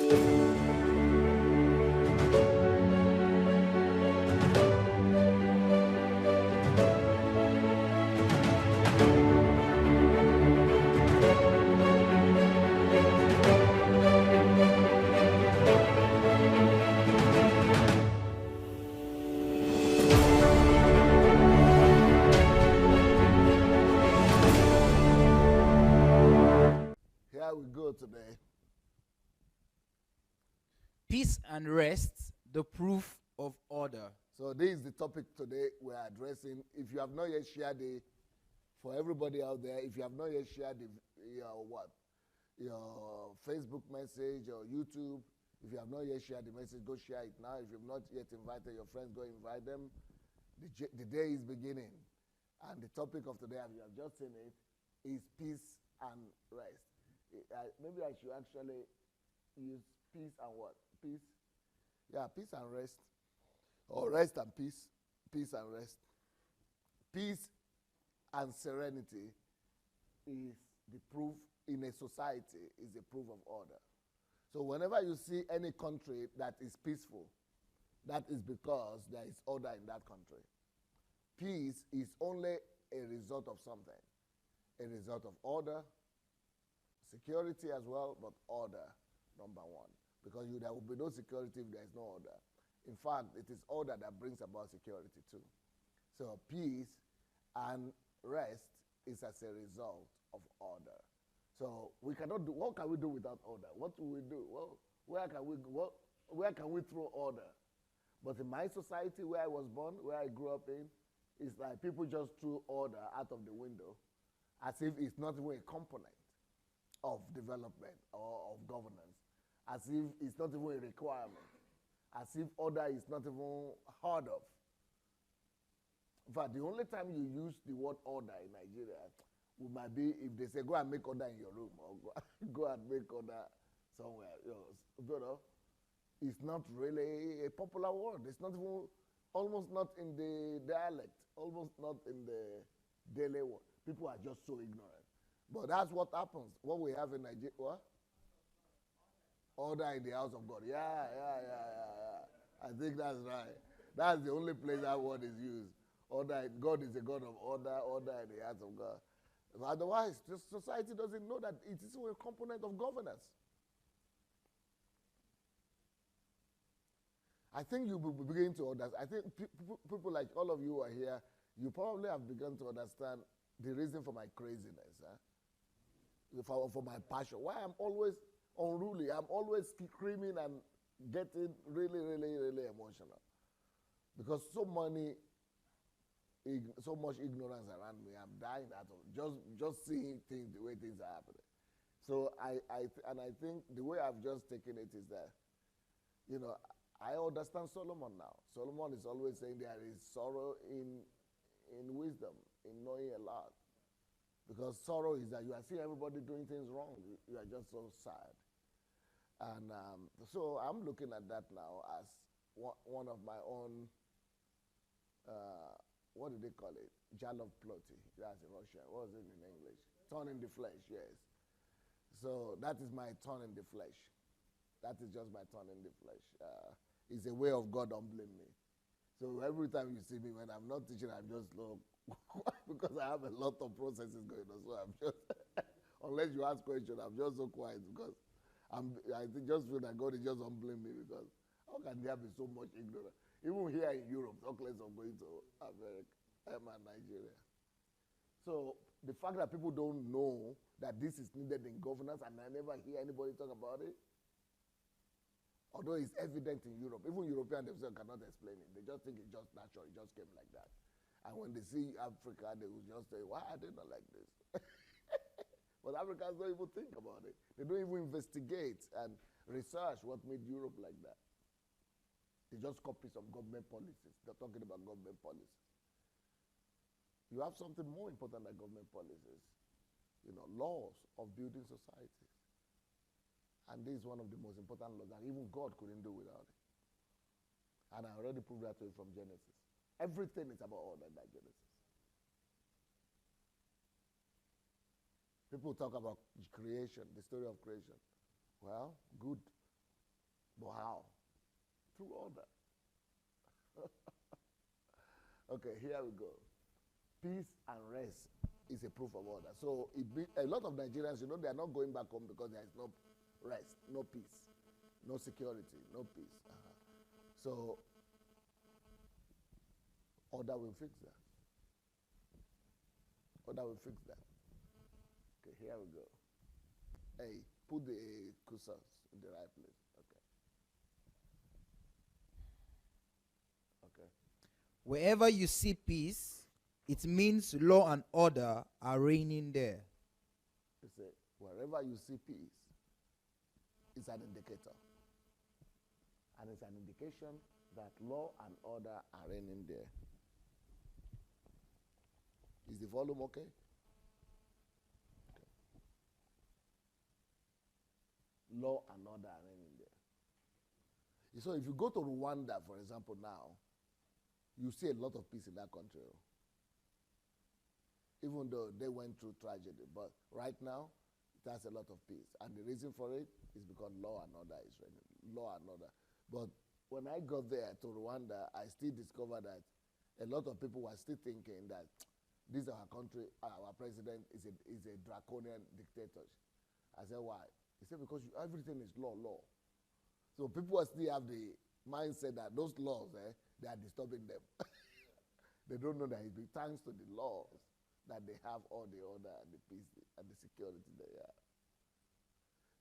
Here we go today. Peace and rest, the proof of order. So this is the topic today we are addressing. If you have not yet shared the, for everybody out there, if you have not yet shared your Facebook message or YouTube, if you have not yet shared the message, go share it now. If you have not yet invited your friends, go invite them. The day is beginning. And the topic of today, as you have just seen it, is peace and rest. Maybe I should actually use peace and what? Peace? Yeah, peace and rest. Or rest and peace. Peace and rest. Peace and serenity is the proof in a society, is a proof of order. So whenever you see any country that is peaceful, that is because there is order in that country. Peace is only a result of something. A result of order, security as well, but order, number one. Because there will be no security if there is no order. In fact, it is order that brings about security too. So peace and rest is as a result of order. So we cannot do, what can we do without order? What do we do? Well, where can we throw order? But in my society where I was born, where I grew up in, it's like people just threw order out of the window as if it's not even a component of development or of governance, as if it's not even a requirement, as if order is not even heard of. In fact, the only time you use the word order in Nigeria might be if they say, go and make order in your room, or go and make order somewhere. It's not really a popular word. It's not even, almost not in the dialect, almost not in the daily word. People are just so ignorant. But that's what happens. What we have in Nigeria, what? Order in the house of God. Yeah. I think that's right. That's the only place that word is used. Order. God is a God of order, order in the house of God. Otherwise, society doesn't know that it is a component of governance. I think you will be beginning to understand. I think people like all of you who are here, you probably have begun to understand the reason for my craziness, for my passion. Why I'm always unruly. I'm always screaming and getting really, really, really emotional. Because so much ignorance around me. I'm dying out of just seeing things the way things are happening. So I think the way I've just taken it is that, I understand Solomon now. Solomon is always saying there is sorrow in wisdom, in knowing a lot. Because sorrow is that you are seeing everybody doing things wrong. You are just so sad. And so I'm looking at that now as one of my own, what do they call it? Jalov ploti. That's in Russian. What was it in English? Thorn in the flesh, yes. So that is my thorn in the flesh. That is just my thorn in the flesh. It's a way of God humbling me. So every time you see me, when I'm not teaching, I'm just low because I have a lot of processes going on. So I'm just, unless you ask questions, I'm just so quiet because I just feel that God is just humbling me because how can there be so much ignorance? Even here in Europe, talk less of going to America and Nigeria. So the fact that people don't know that this is needed in governance, and I never hear anybody talk about it, although it's evident in Europe, even Europeans themselves cannot explain it. They just think it's just natural, it just came like that. And when they see Africa, they will just say, why are they not like this? But Africans don't even think about it. They don't even investigate and research what made Europe like that. They just copy some government policies. They're talking about government policies. You have something more important than government policies. Laws of building societies. And this is one of the most important laws that even God couldn't do without it. And I already proved that to you from Genesis. Everything is about order in Genesis. People talk about creation, the story of creation. Well, good. But how? Through order. Okay, here we go. Peace and rest is a proof of order. So a lot of Nigerians, they are not going back home because there is no rest, no peace, no security, no peace. So order will fix that. Order will fix that. Okay, here we go. Hey, put the cursors in the right place. Okay. Wherever you see peace, it means law and order are reigning there. You say, wherever you see peace, it's an indicator. And it's an indication that law and order are reigning there. Is the volume okay? Law and order are reigning there. So if you go to Rwanda, for example, now, you see a lot of peace in that country. Even though they went through tragedy, but right now, it has a lot of peace. And the reason for it is because law and order is reigning. Law and order. But when I got there to Rwanda, I still discovered that a lot of people were still thinking that this is our country, our president is a draconian dictator. I said, why? He said, because everything is law. So people still have the mindset that those laws, they are disturbing them. They don't know that it's thanks to the laws that they have all the order and the peace and the security they have.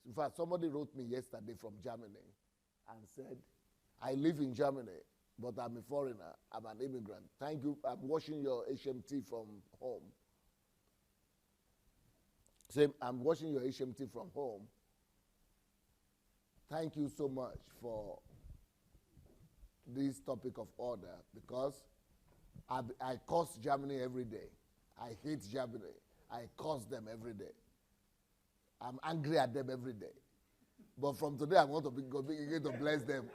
So in fact, somebody wrote me yesterday from Germany and said, I live in Germany, but I'm a foreigner. I'm an immigrant. Thank you. I'm watching your HMT from home. Say, I'm watching your HMT from home. Thank you so much for this topic of order, because I curse Germany every day. I hate Germany. I curse them every day. I'm angry at them every day. But from today, I'm going to begin to bless them.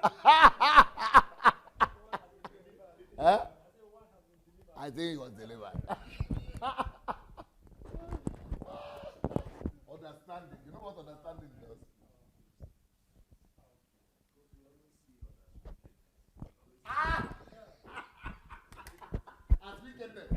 Huh? I think it was delivered. Understanding. You know what understanding does? As we get there.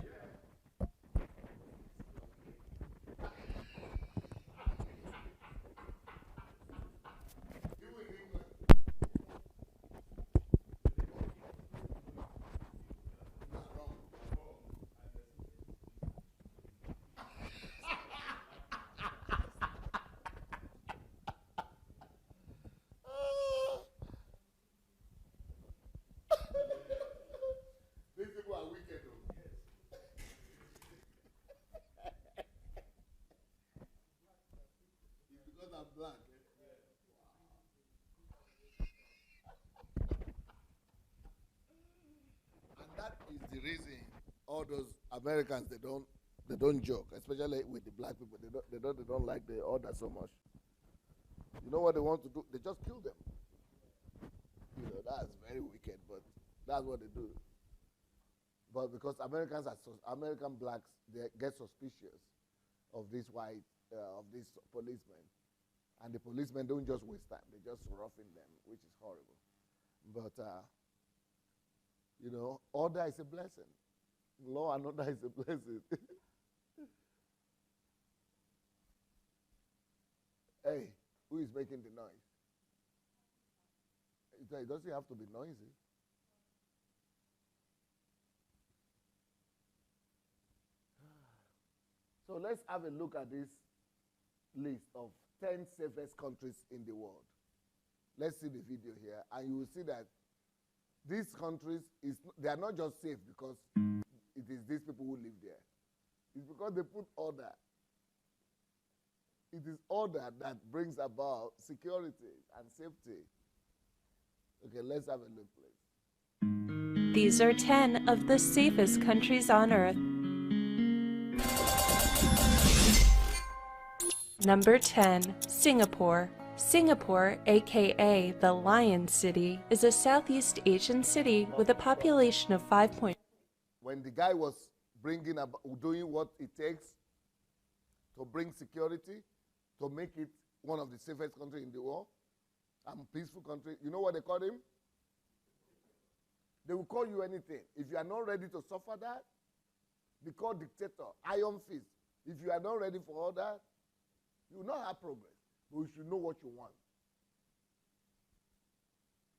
These people are wicked, though. It's because I'm black. And that is the reason all those Americans they don't joke, especially with the black people. They don't like the order so much. You know what they want to do? They just kill them. That's very wicked, but that's what they do. But because American blacks, they get suspicious of these of these policemen. And the policemen don't just waste time. They just roughing them, which is horrible. But, order is a blessing. Law and order is a blessing. Hey, who is making the noise? It doesn't have to be noisy. So let's have a look at this list of 10 safest countries in the world. Let's see the video here, and you will see that these countries, they are not just safe because it is these people who live there. It's because they put order. It is order that brings about security and safety. Okay, let's have a look, please. These are 10 of the safest countries on Earth. Number 10, Singapore. Singapore, aka the Lion City, is a Southeast Asian city with a population of 5. When the guy was doing what it takes to bring security, to make it one of the safest countries in the world, I'm a peaceful country. You know what they call him? They will call you anything. If you are not ready to suffer that, be called dictator, iron fist. If you are not ready for all that, you will not have progress. But you should know what you want.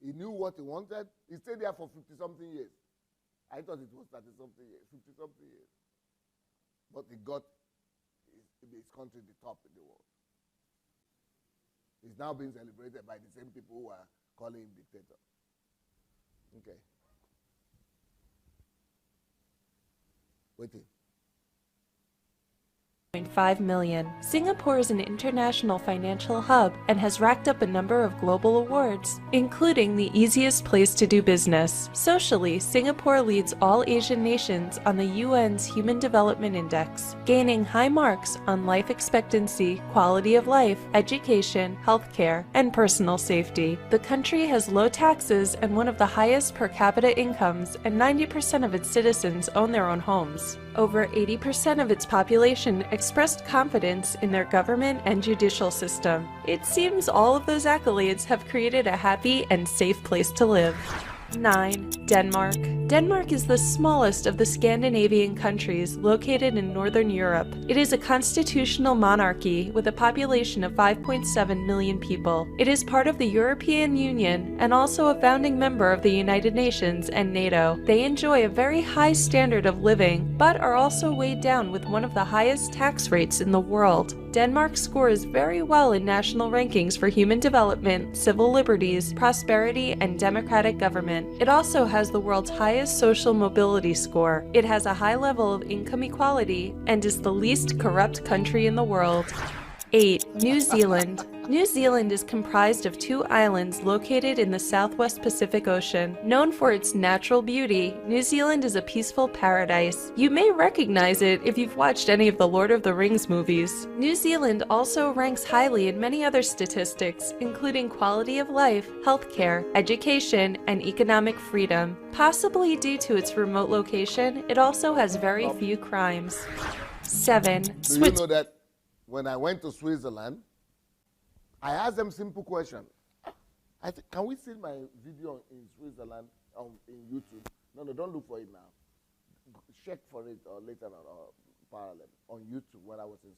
He knew what he wanted. He stayed there for 50-something years. I thought it was 30-something years, 50-something years. But he got his country the top in the world. He's now being celebrated by the same people who are calling him dictator. Okay. Waiting. 5 million. Singapore is an international financial hub and has racked up a number of global awards, including the easiest place to do business. Socially, Singapore leads all Asian nations on the UN's Human Development Index, gaining high marks on life expectancy, quality of life, education, healthcare, and personal safety. The country has low taxes and one of the highest per capita incomes, and 90% of its citizens own their own homes. Over 80% of its population expressed confidence in their government and judicial system. It seems all of those accolades have created a happy and safe place to live. 9. Denmark. Denmark is the smallest of the Scandinavian countries located in Northern Europe. It is a constitutional monarchy with a population of 5.7 million people. It is part of the European Union and also a founding member of the United Nations and NATO. They enjoy a very high standard of living, but are also weighed down with one of the highest tax rates in the world. Denmark scores very well in national rankings for human development, civil liberties, prosperity, and democratic government. It also has the world's highest social mobility score. It has a high level of income equality and is the least corrupt country in the world. 8. New Zealand. New Zealand is comprised of 2 islands located in the southwest Pacific Ocean. Known for its natural beauty, New Zealand is a peaceful paradise. You may recognize it if you've watched any of the Lord of the Rings movies. New Zealand also ranks highly in many other statistics, including quality of life, healthcare, education, and economic freedom. Possibly due to its remote location, it also has very few crimes. 7. Do you know that when I went to Switzerland, I asked them simple question. Can we see my video in Switzerland in YouTube? No, don't look for it now. Check for it or later on, or parallel on YouTube when I was in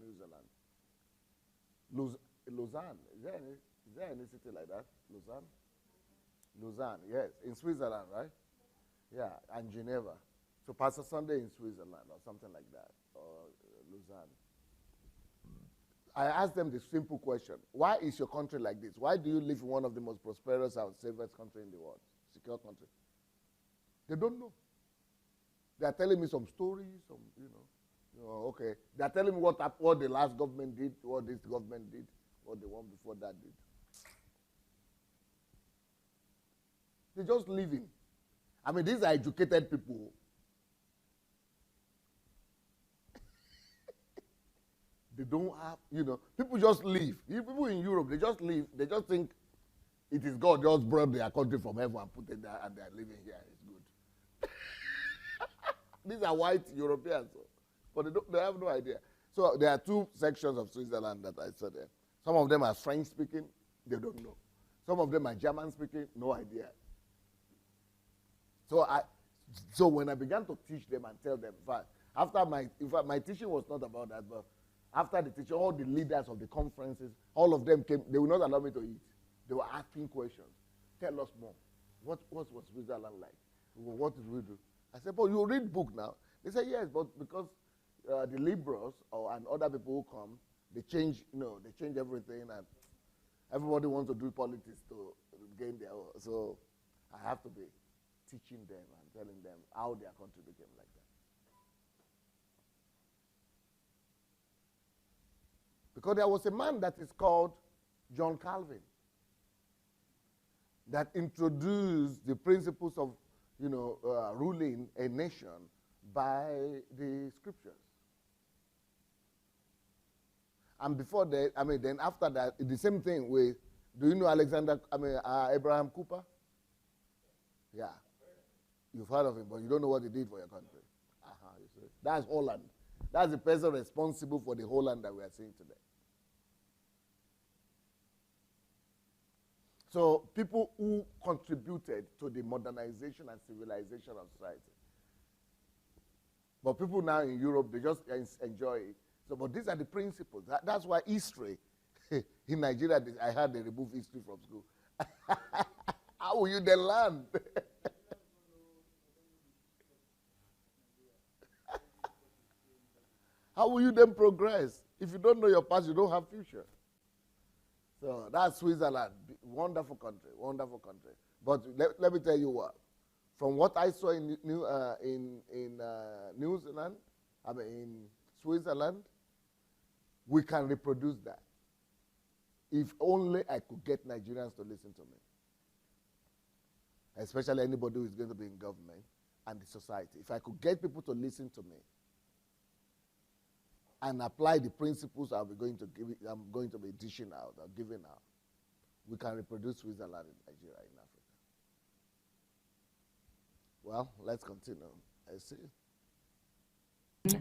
New Zealand. Lausanne. Is there any city like that? Lausanne? Lausanne, yes. In Switzerland, right? Yeah, and Geneva. So Pastor Sunday in Switzerland or something like that, or Lausanne. I asked them the simple question: why is your country like this? Why do you live in one of the most prosperous and safest country in the world, secure country? They don't know. They are telling me some stories, okay. They are telling me what the last government did, what this government did, what the one before that did. They're just living. I mean, these are educated people. They don't have, people just leave. People in Europe, they just leave. They just think it is God just brought their country from heaven and put it there and they are living here. It's good. These are white Europeans, but they have no idea. So there are 2 sections of Switzerland that I saw there. Some of them are French speaking, they don't know. Some of them are German speaking, no idea. So when I began to teach them and tell them, in fact, my teaching was not about that, but after the teaching, all the leaders of the conferences, all of them came. They would not allow me to eat. They were asking questions. Tell us more. What was Switzerland like? What did we do? I said, but you read book now. They said, yes, but because the liberals and other people who come, they change everything, and everybody wants to do politics to gain their own. So I have to be teaching them and telling them how their country became like that. Because there was a man that is called John Calvin that introduced the principles of, ruling a nation by the scriptures. And before that, then after that, the same thing with, do you know Abraham Cooper? Yeah. You've heard of him, but you don't know what he did for your country. You see. That's Holland. That's the person responsible for the Holland that we are seeing today. So people who contributed to the modernization and civilization of society. But people now in Europe, they just enjoy it. So, but these are the principles. That's why history, in Nigeria, I had to remove history from school. How will you then learn? How will you then progress? If you don't know your past, you don't have future. So that's Switzerland. Wonderful country, wonderful country. But let me tell you what. From what I saw in New Zealand, in Switzerland, we can reproduce that. If only I could get Nigerians to listen to me. Especially anybody who is going to be in government and the society. If I could get people to listen to me and apply the principles I'm going to be dishing out or giving out, we can reproduce Switzerland in Nigeria, in Africa. Well, let's continue. I see.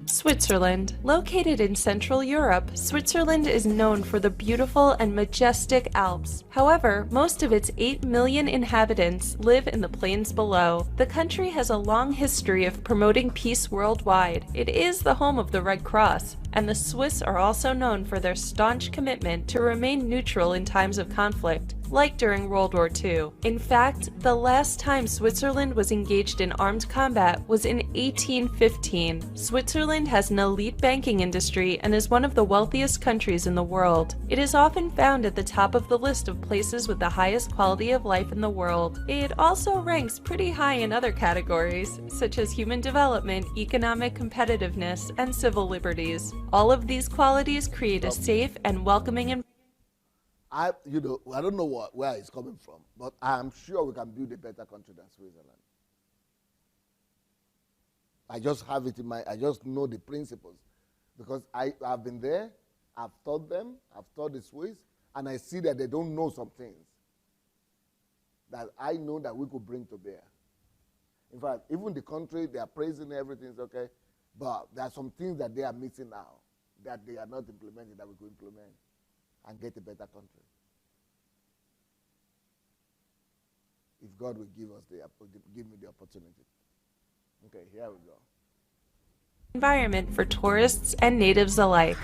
Switzerland. Located in Central Europe, Switzerland is known for the beautiful and majestic Alps. However, most of its 8 million inhabitants live in the plains below. The country has a long history of promoting peace worldwide. It is the home of the Red Cross, and the Swiss are also known for their staunch commitment to remain neutral in times of conflict, like during World War II. In fact, the last time Switzerland was engaged in armed combat was in 1815. Switzerland has an elite banking industry and is one of the wealthiest countries in the world. It is often found at the top of the list of places with the highest quality of life in the world. It also ranks pretty high in other categories, such as human development, economic competitiveness, and civil liberties. All of these qualities create a safe and welcoming environment. I don't know where it's coming from, but I'm sure we can build a better country than Switzerland. I just have it in my, I just know the principles. Because I've been there, I've taught them, I've taught the Swiss, and I see that they don't know some things that I know that we could bring to bear. In fact, even the country, they are praising everything's okay, but there are some things that they are missing now that they are not implementing that we could implement and get a better country. If God will give me the opportunity. Okay, here we go. Environment for tourists and natives alike.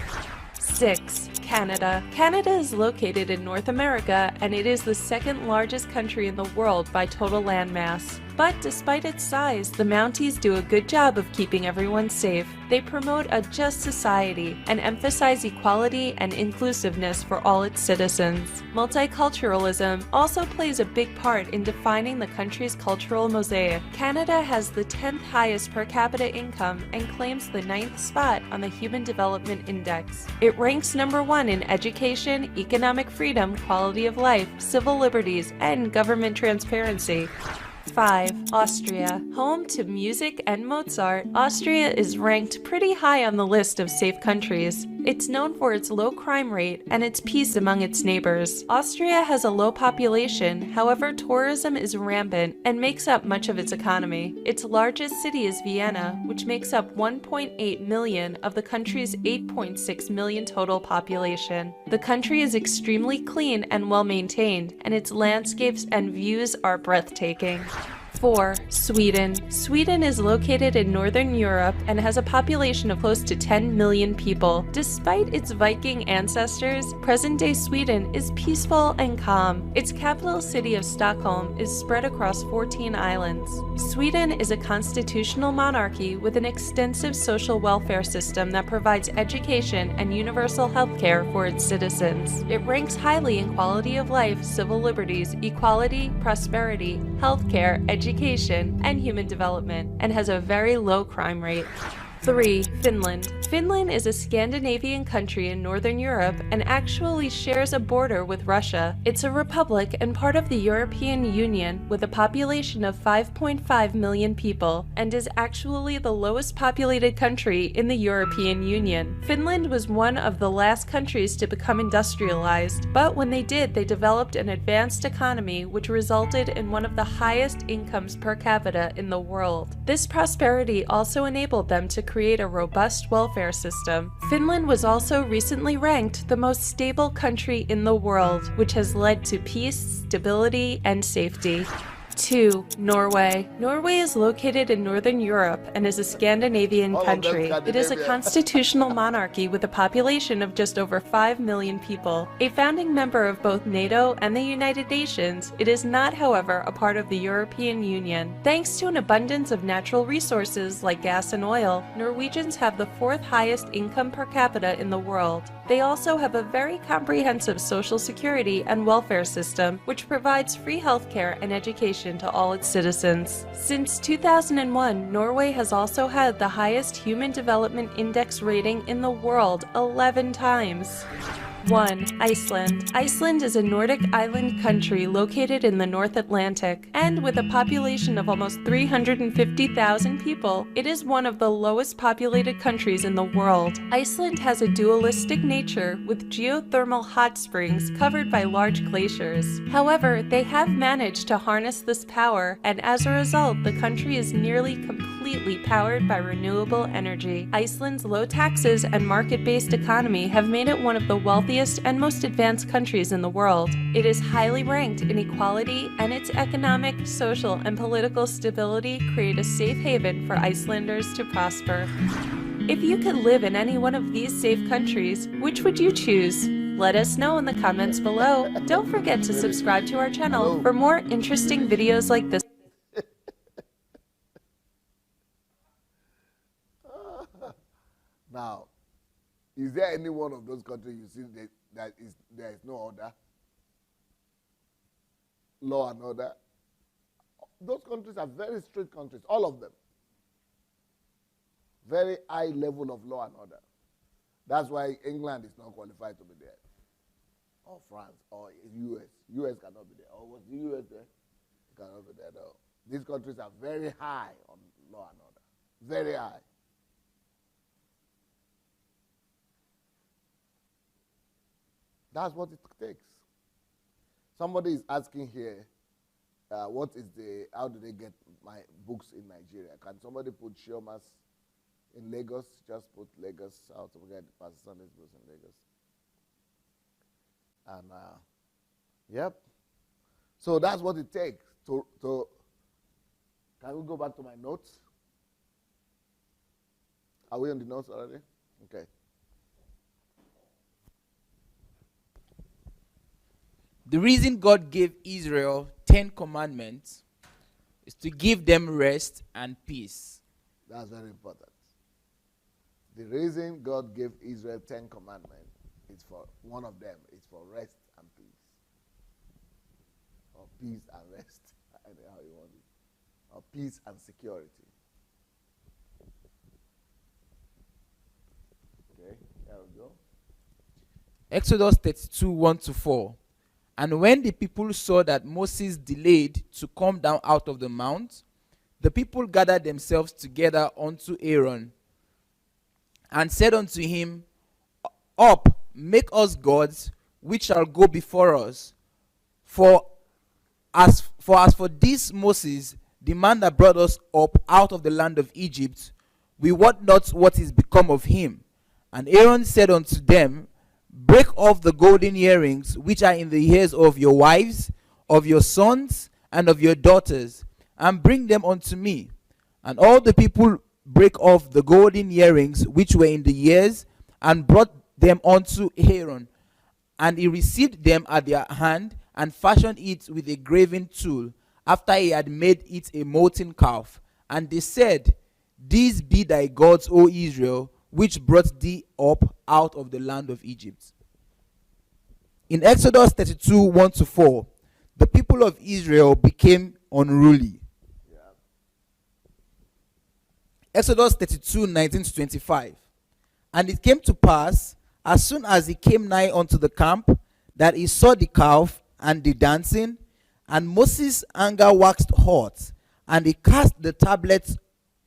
6. Canada. Canada is located in North America, and it is the second largest country in the world by total landmass. But despite its size, the Mounties do a good job of keeping everyone safe. They promote a just society and emphasize equality and inclusiveness for all its citizens. Multiculturalism also plays a big part in defining the country's cultural mosaic. Canada has the 10th highest per capita income and claims the 9th spot on the Human Development Index. It ranks number 1 in education, economic freedom, quality of life, civil liberties, and government transparency. 5. Austria. Home to music and Mozart, Austria is ranked pretty high on the list of safe countries. It's known for its low crime rate and its peace among its neighbors. Austria has a low population, however tourism is rampant and makes up much of its economy. Its largest city is Vienna, which makes up 1.8 million of the country's 8.6 million total population. The country is extremely clean and well maintained, and its landscapes and views are breathtaking. 4. Sweden. Sweden is located in Northern Europe and has a population of close to 10 million people. Despite its Viking ancestors, present-day Sweden is peaceful and calm. Its capital city of Stockholm is spread across 14 islands. Sweden is a constitutional monarchy with an extensive social welfare system that provides education and universal health care for its citizens. It ranks highly in quality of life, civil liberties, equality, prosperity, health care, education, and human development, and has a very low crime rate. 3. Finland. Finland is a Scandinavian country in Northern Europe and actually shares a border with Russia. It's a republic and part of the European Union with a population of 5.5 million people and is actually the lowest populated country in the European Union. Finland was one of the last countries to become industrialized, but when they did, they developed an advanced economy which resulted in one of the highest incomes per capita in the world. This prosperity also enabled them to create a robust welfare system. Finland was also recently ranked the most stable country in the world, which has led to peace, stability, and safety. 2. Norway. Norway is located in Northern Europe and is a Scandinavian All of them country. It is a Scandinavian. constitutional monarchy with a population of just over 5 million people. A founding member of both NATO and the United Nations, it is not, however, a part of the European Union. Thanks to an abundance of natural resources like gas and oil, Norwegians have the 4th highest income per capita in the world. They also have a very comprehensive social security and welfare system, which provides free healthcare and education to all its citizens. Since 2001, Norway has also had the highest Human Development Index rating in the world 11 times. 1. Iceland. Iceland is a Nordic island country located in the North Atlantic, and with a population of almost 350,000 people, it is one of the lowest populated countries in the world. Iceland has a dualistic nature with geothermal hot springs covered by large glaciers. However, they have managed to harness this power, and as a result, the country is nearly completely powered by renewable energy. Iceland's low taxes and market-based economy have made it one of the wealthiest and most advanced countries in the world. It is highly ranked in equality, and its economic, social, and political stability create a safe haven for Icelanders to prosper. If you could live in any one of these safe countries, which would you choose? Let us know in the comments below. Don't forget to subscribe to our channel for more interesting videos like this. Now, is there any one of those countries you see that there is no order? Law and order? Those countries are very strict countries, all of them. Very high level of law and order. That's why England is not qualified to be there. Or France, or US. US cannot be there. Or was the US there? It cannot be there, though. These countries are very high on law and order. Very high. That's what it takes. Somebody is asking here, how do they get my books in Nigeria? Can somebody put Shiomas in Lagos? Just put Lagos, how to get Pastor Sunday's books in Lagos. And, yep. So that's what it takes to, can we go back to my notes? Are we on the notes already? Okay. The reason God gave Israel 10 commandments is to give them rest and peace. That's very important. The reason God gave Israel 10 commandments is for one of them is for rest and peace. Or peace and rest, how you want it. Or peace and security. Okay, there we go. Exodus 32, 1-4. And when the people saw that Moses delayed to come down out of the mount, the people gathered themselves together unto Aaron, and said unto him, Up, make us gods, which shall go before us. For as for this Moses, the man that brought us up out of the land of Egypt, we wot not what is become of him. And Aaron said unto them, Break off the golden earrings which are in the ears of your wives, of your sons, and of your daughters, and bring them unto me. And all the people brake off the golden earrings which were in the ears, and brought them unto Aaron. And he received them at their hand, and fashioned it with a graven tool, after he had made it a molten calf. And they said, These be thy gods, O Israel, which brought thee up out of the land of Egypt. In Exodus 32, 1-4, the people of Israel became unruly. Yeah. Exodus 32, 19-25. And it came to pass, as soon as he came nigh unto the camp, that he saw the calf and the dancing, and Moses' anger waxed hot, and he cast the tablets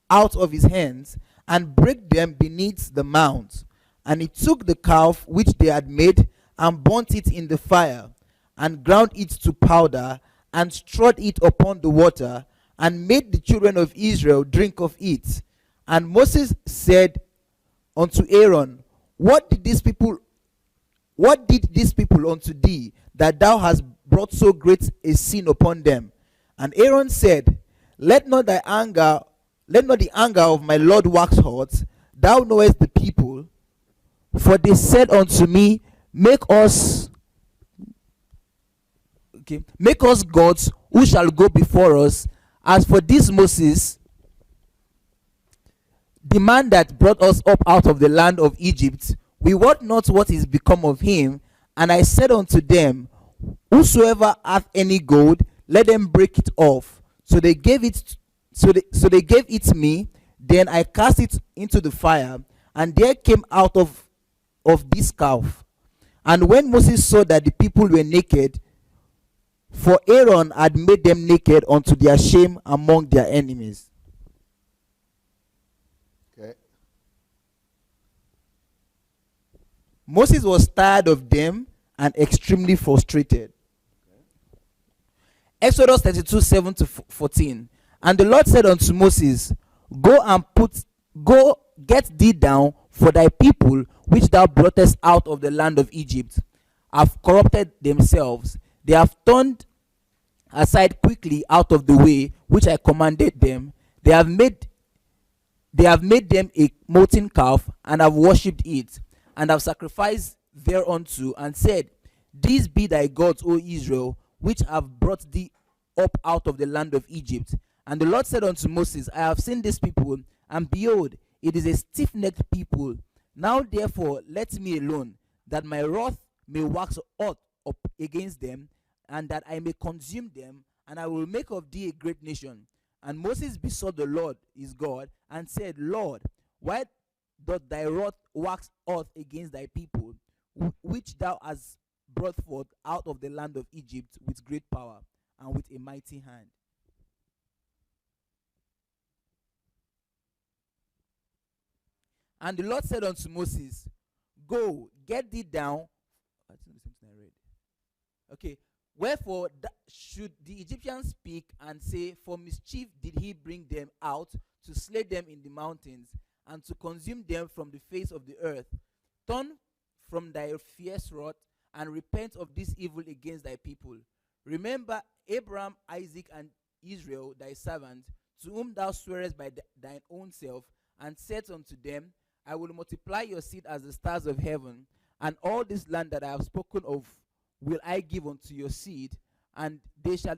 out of his hands, and brake them beneath the mount. And he took the calf which they had made, and burnt it in the fire, and ground it to powder, and strewed it upon the water, and made the children of Israel drink of it. And Moses said unto Aaron, what did these people unto thee, that thou hast brought so great a sin upon them? And Aaron said, let not the anger of my Lord wax hot. Thou knowest the people, for they said unto me, make us gods who shall go before us. As for this Moses, the man that brought us up out of the land of Egypt, we wot not what is become of him. And I said unto them, whosoever hath any gold, let them break it off. So they gave it me. Then I cast it into the fire, and there came out of this calf. And when Moses saw that the people were naked, for Aaron had made them naked unto their shame among their enemies. Okay. Moses was tired of them and extremely frustrated. Exodus 32, 7 to 14. And the Lord said unto Moses, Go get thee down, for thy people, which thou broughtest out of the land of Egypt, have corrupted themselves. They have turned aside quickly out of the way which I commanded them. They have made them a molten calf, and have worshipped it, and have sacrificed thereunto, and said, These be thy gods, O Israel, which have brought thee up out of the land of Egypt. And the Lord said unto Moses, I have seen this people, and behold, it is a stiff-necked people. Now therefore let me alone, that my wrath may wax hot up against them, and that I may consume them, and I will make of thee a great nation. And Moses besought the Lord his God, and said, Lord, why doth thy wrath wax hot against thy people, which thou hast brought forth out of the land of Egypt with great power and with a mighty hand? And the Lord said unto Moses, Go, get thee down. I think the same thing I read. Okay. Wherefore should the Egyptians speak and say, For mischief did he bring them out, to slay them in the mountains, and to consume them from the face of the earth? Turn from thy fierce wrath, and repent of this evil against thy people. Remember Abraham, Isaac, and Israel thy servants, to whom thou swearest by thine own self, and said unto them, I will multiply your seed as the stars of heaven, and all this land that I have spoken of will I give unto your seed, and they shall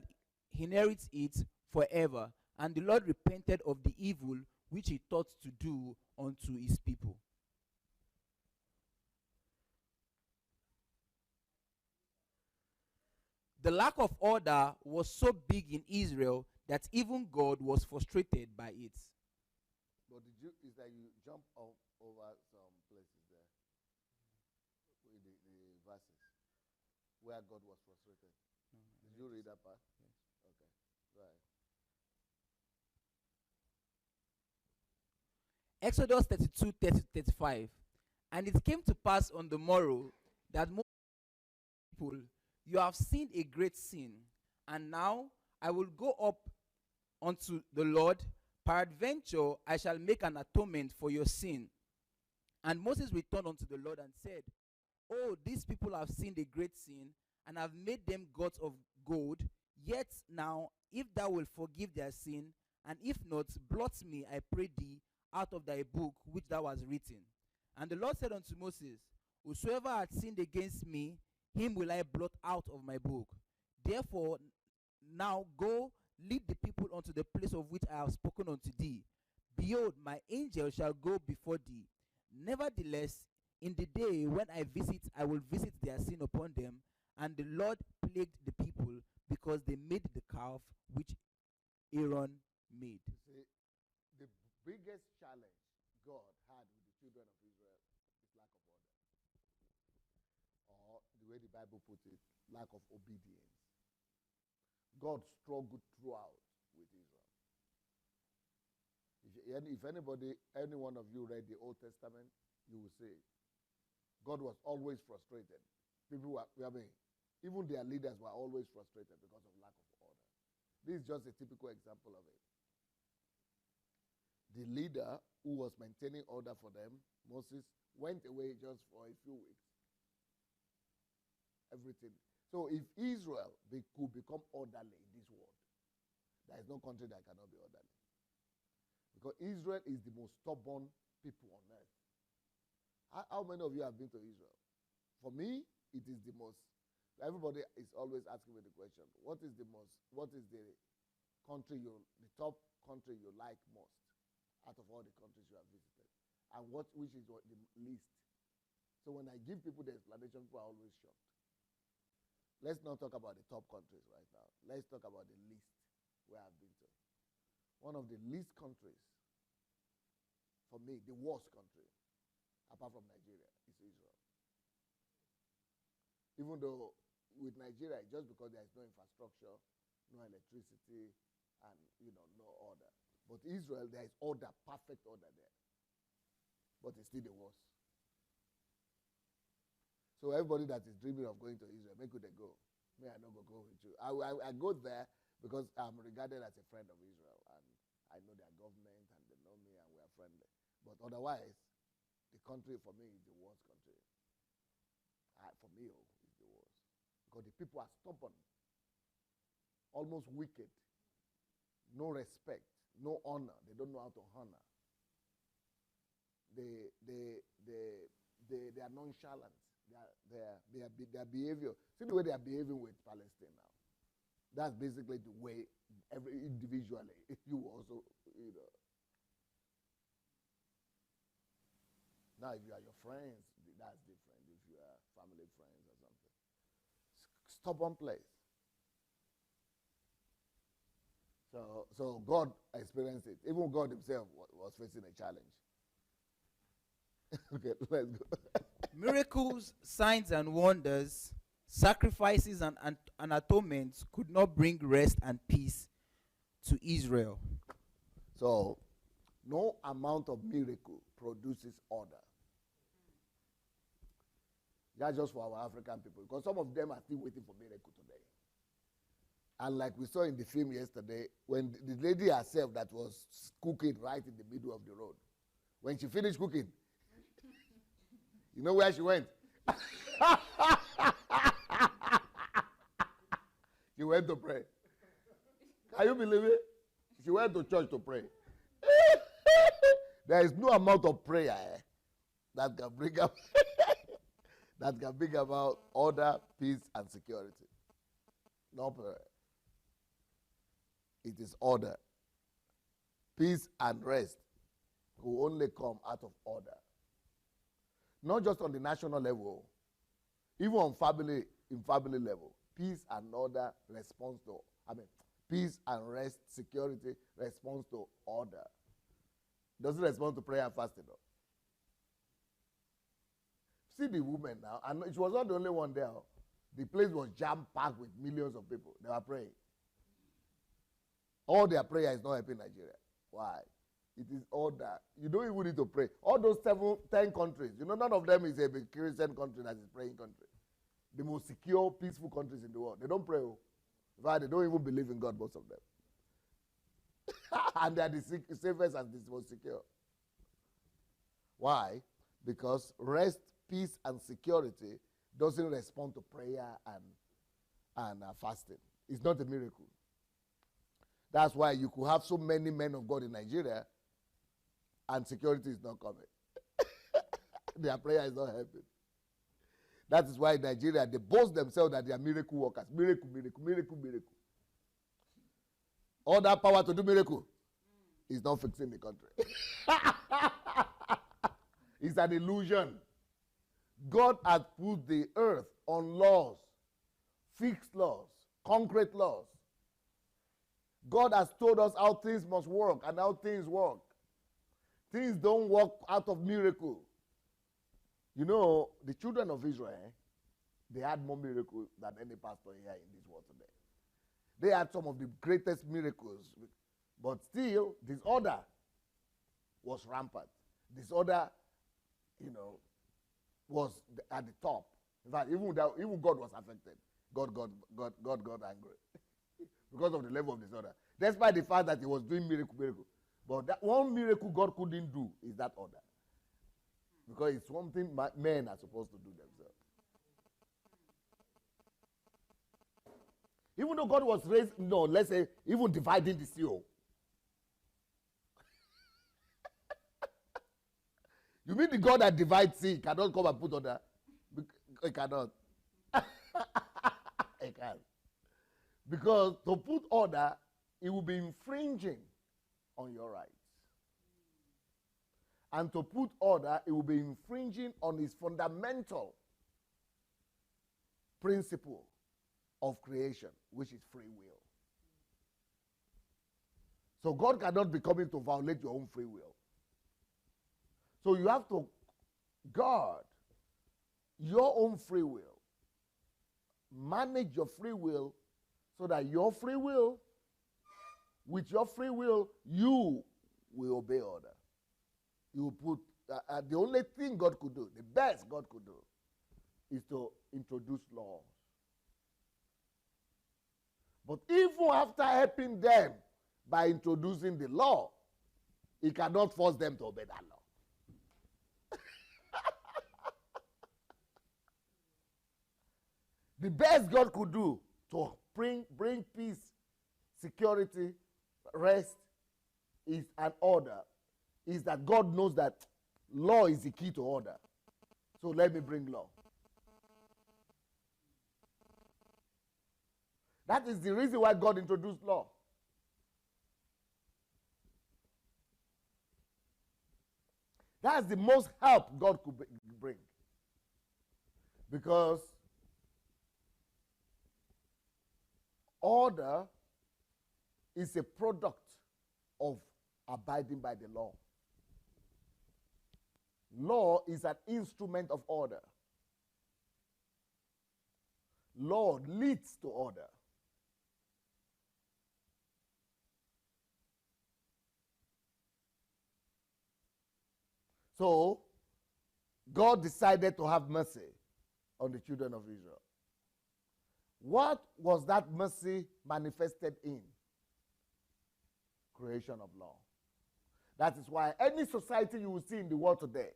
inherit it forever. And the Lord repented of the evil which he thought to do unto his people. The lack of order was so big in Israel that even God was frustrated by it. But is that you jump over some places there, with the verses, where God was frustrated. Did you read that part? Yes. Okay. Right. Exodus 32, 30, 35. And it came to pass on the morrow that most people, you have sinned a great sin, and now I will go up unto the Lord. Peradventure I shall make an atonement for your sin. And Moses returned unto the Lord and said, Oh, these people have sinned a great sin, and have made them gods of gold. Yet now, if thou wilt forgive their sin, and if not, blot me, I pray thee, out of thy book which thou hast written. And the Lord said unto Moses, Whosoever hath sinned against me, him will I blot out of my book. Therefore now go, lead the people unto the place of which I have spoken unto thee. Behold, my angel shall go before thee. Nevertheless, in the day when I will visit their sin upon them. And the Lord plagued the people, because they made the calf which Aaron made. See, the biggest challenge God had with the children of Israel is lack of order. Or the way the Bible puts it, lack of obedience. God struggled throughout with Israel. If any one of you read the Old Testament, you will see God was always frustrated. Even their leaders were always frustrated because of lack of order. This is just a typical example of it. The leader who was maintaining order for them, Moses, went away just for a few weeks. Everything. So if Israel could become orderly in this world, there is no country that cannot be orderly. Because Israel is the most stubborn people on earth. How many of you have been to Israel? For me, it is the most. Everybody is always asking me the question, what is the top country you like most out of all the countries you have visited? And which is the least? So when I give people the explanation, people are always shocked. Let's not talk about the top countries right now. Let's talk about the least where I've been to. One of the least countries, for me, the worst country, apart from Nigeria, is Israel. Even though with Nigeria, just because there is no infrastructure, no electricity, and no order. But Israel, there is order, perfect order there. But it's still the worst. So everybody that is dreaming of going to Israel, make sure they go. Me, I don't go with you. I go there because I'm regarded as a friend of Israel, and I know their government, and they know me, and we are friendly. But otherwise, the country for me is the worst country. For me, it's the worst. Because the people are stubborn, almost wicked, no respect, no honor. They don't know how to honor. They are nonchalant. Their behavior. See the way they are behaving with Palestine now. That's basically the way individually you also, Now, if you are your friends, that's different. If you are family friends or something. Stubborn place. So God experienced it. Even God himself was facing a challenge. Okay, let's go. Miracles, signs, and wonders, sacrifices, and atonements could not bring rest and peace to Israel. So, no amount of miracle produces order. That's just for our African people, because some of them are still waiting for miracle today. And like we saw in the film yesterday, when the lady herself that was cooking right in the middle of the road, when she finished cooking, you know where she went? She went to pray. Can you believe it? She went to church to pray. There is no amount of prayer that can bring up that can bring about order, peace, and security. No prayer. It is order. Peace and rest will only come out of order. Not just on the national level, even on family level. Peace and order responds to, peace and rest, security responds to order. Doesn't respond to prayer and fasting though. See the woman now, and she was not the only one there. The place was jam-packed with millions of people. They were praying. All their prayer is not helping Nigeria. Why? It is order. You don't even need to pray. All those 10 countries, none of them is a big Christian country that is praying country. The most secure, peaceful countries in the world. They don't pray. In fact, they don't even believe in God, most of them. And they are the safest and the most secure. Why? Because rest, peace, and security doesn't respond to prayer and fasting. It's not a miracle. That's why you could have so many men of God in Nigeria and security is not coming. Their prayer is not helping. That is why in Nigeria, they boast themselves that they are miracle workers. Miracle, miracle, miracle, miracle. All that power to do miracle is not fixing the country. It's an illusion. God has put the earth on laws, fixed laws, concrete laws. God has told us how things must work and how things work. Things don't work out of miracle. The children of Israel, they had more miracles than any pastor here in this world today. They had some of the greatest miracles, but still, disorder was rampant. Disorder, was at the top. In fact, even God was affected. God got angry because of the level of disorder. Despite the fact that he was doing miracle. But that one miracle God couldn't do is that order. Because it's something men are supposed to do themselves. Even though God was raised, no, let's say, even dividing the sea. You mean the God that divides sea cannot come and put order? He cannot. He can't. Because to put order, it will be infringing on your rights. And to put order, it will be infringing on his fundamental principle of creation, which is free will. So God cannot be coming to violate your own free will. So you have to guard your own free will. Manage your free will so that your free will, with your free will, you will obey order. You will put, the only thing God could do, the best God could do, is to introduce laws. But even after helping them by introducing the law, he cannot force them to obey that law. The best God could do to bring peace, security, rest, is an order, is that God knows that law is the key to order. So let me bring law. That is the reason why God introduced law. That's the most help God could bring. Because order is a product of abiding by the law. Law is an instrument of order. Law leads to order. So, God decided to have mercy on the children of Israel. What was that mercy manifested in? Creation of law. That is why any society you will see in the world today,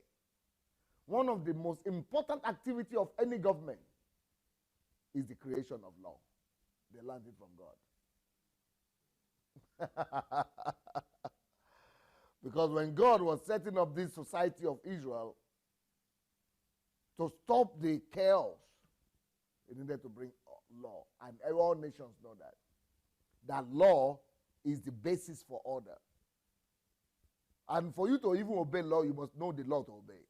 one of the most important activity of any government is the creation of law. They learned it from God. Because when God was setting up this society of Israel, to stop the chaos, he needed to bring law. And all nations know that. That law is the basis for order. And for you to even obey law, you must know the law to obey.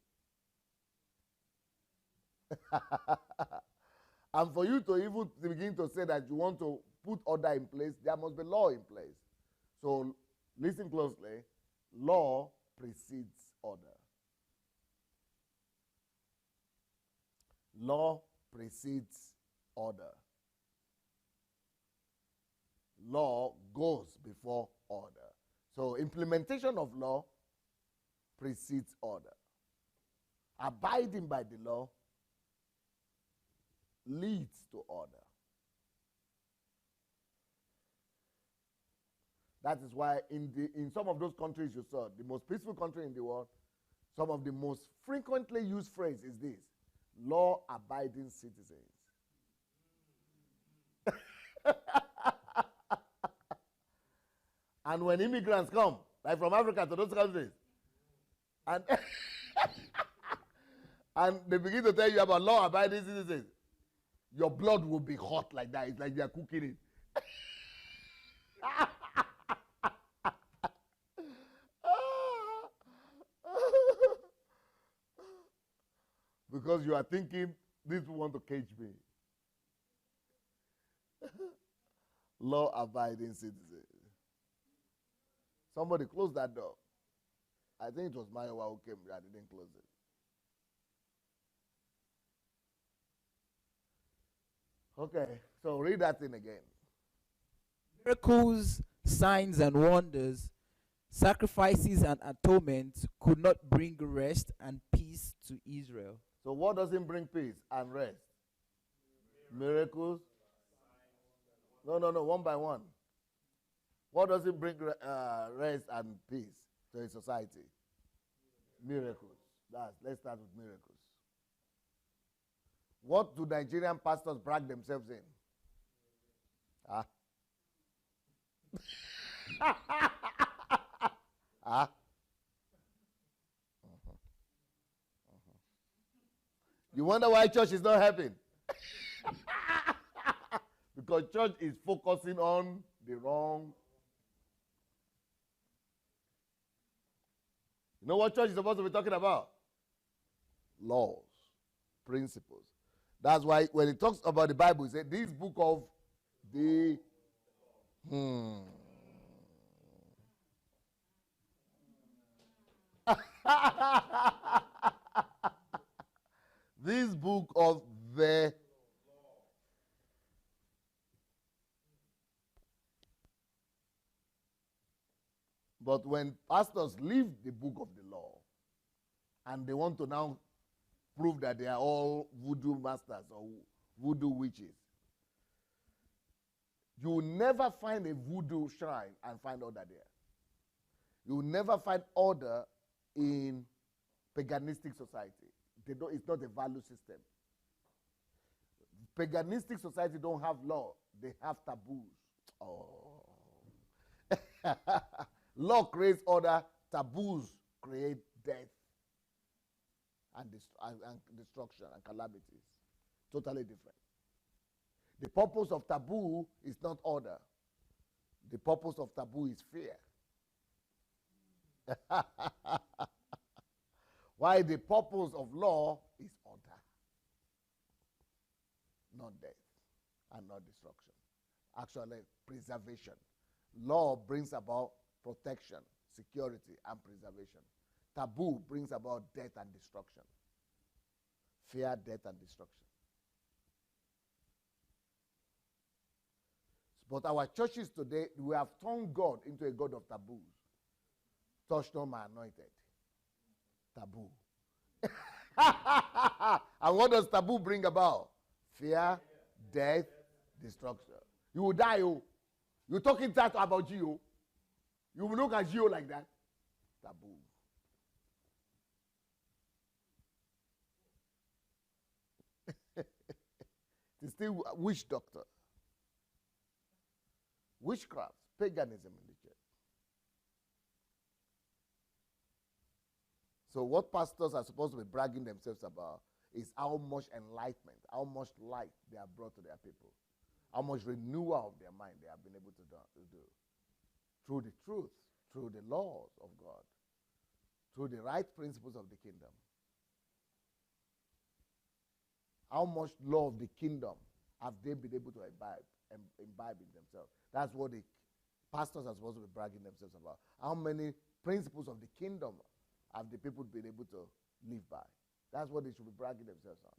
And for you to even begin to say that you want to put order in place, there must be law in place. So listen closely. Law precedes order. Law precedes order. Law goes before order. So implementation of law precedes order. Abiding by the law leads to order. That is why in some of those countries you saw, the most peaceful country in the world, some of the most frequently used phrase is this: law-abiding citizens. And when immigrants come, like from Africa to those countries, and, and they begin to tell you about law-abiding citizens, your blood will be hot like that. It's like they are cooking it. Because you are thinking, these people want to cage me. Law-abiding citizens. Somebody close that door. I think it was Mayowa who came. I didn't close it. Okay, so read that thing again. Miracles, signs, and wonders, sacrifices, and atonement could not bring rest and peace to Israel. So what doesn't bring peace and rest? Miracles. No, one by one. What does it bring rest and peace to a society? Miracles. Let's start with miracles. What do Nigerian pastors brag themselves in? Ah. Ah. You wonder why church is not helping? Because church is focusing on the wrong. You know what church is supposed to be talking about? Laws, principles. That's why when it talks about the Bible, it says this book of the this book of the but when pastors leave the book of the law and they want to now prove that they are all voodoo masters or voodoo witches, you will never find a voodoo shrine and find order there. You will never find order in paganistic society. It's not a value system. Paganistic society don't have law. They have taboos. Oh. Law creates order. Taboos create death and destruction and calamities. Totally different. The purpose of taboo is not order. The purpose of taboo is fear. Why the purpose of law is order, not death and not destruction. Actually, preservation. Law brings about protection, security, and preservation. Taboo brings about death and destruction. Fear, death, and destruction. But our churches today, we have turned God into a God of taboos. Touch not my anointed. Taboo. And what does taboo bring about? Fear, death, destruction. You will die, oh. You're talking that about Geo. You will look at Geo like that. Taboo. It's still witch doctor. Witchcraft, paganism in the church. So what pastors are supposed to be bragging themselves about is how much enlightenment, how much light they have brought to their people, how much renewal of their mind they have been able to do through the truth, through the laws of God, through the right principles of the kingdom. How much law of the kingdom have they been able to imbibe in themselves? That's what the pastors are supposed to be bragging themselves about. How many principles of the kingdom have the people been able to live by? That's what they should be bragging themselves on.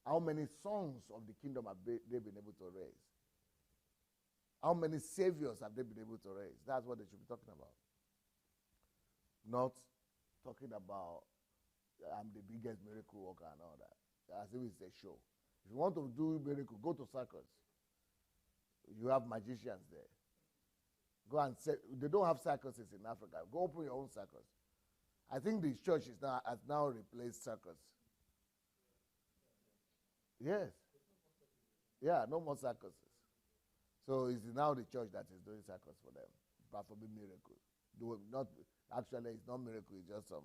How many sons of the kingdom have they been able to raise? How many saviors have they been able to raise? That's what they should be talking about. Not talking about, I'm the biggest miracle worker and all that. As if it's a show. If you want to do miracle, go to circus. You have magicians there. Go and say, they don't have circuses in Africa. Go open your own circus. I think the church has now replaced circus. Yes. Yeah, no more circuses. So it's now the church that is doing circus for them, performing miracles. Actually, it's not miracle, it's just some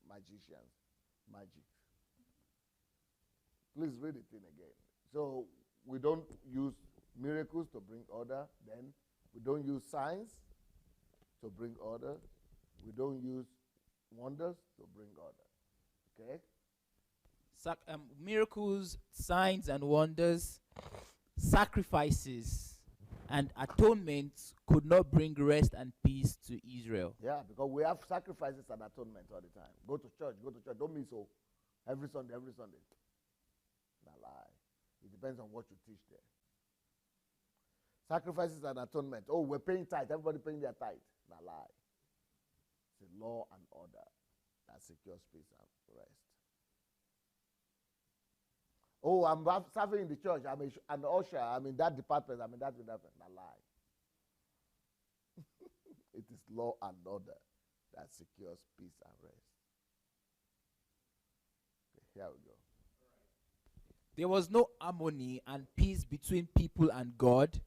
magicians, magic. Please read it in again. So we don't use miracles to bring order. Then we don't use signs to bring order. We don't use wonders to bring order. Okay? Miracles, signs, and wonders, sacrifices, and atonements could not bring rest and peace to Israel. Yeah, because we have sacrifices and atonement all the time. Go to church. Don't miss so. Every Sunday. Not lie. It depends on what you teach there. Sacrifices and atonement. Oh, we're paying tithe. Everybody paying their tithe. Not lie. It's a law and order that secures peace and rest. Oh, I'm serving in the church. I'm an usher. I'm in that department. I'm in that department. Not lie. It is law and order that secures peace and rest. Okay, here we go. There was no harmony and peace between people and God.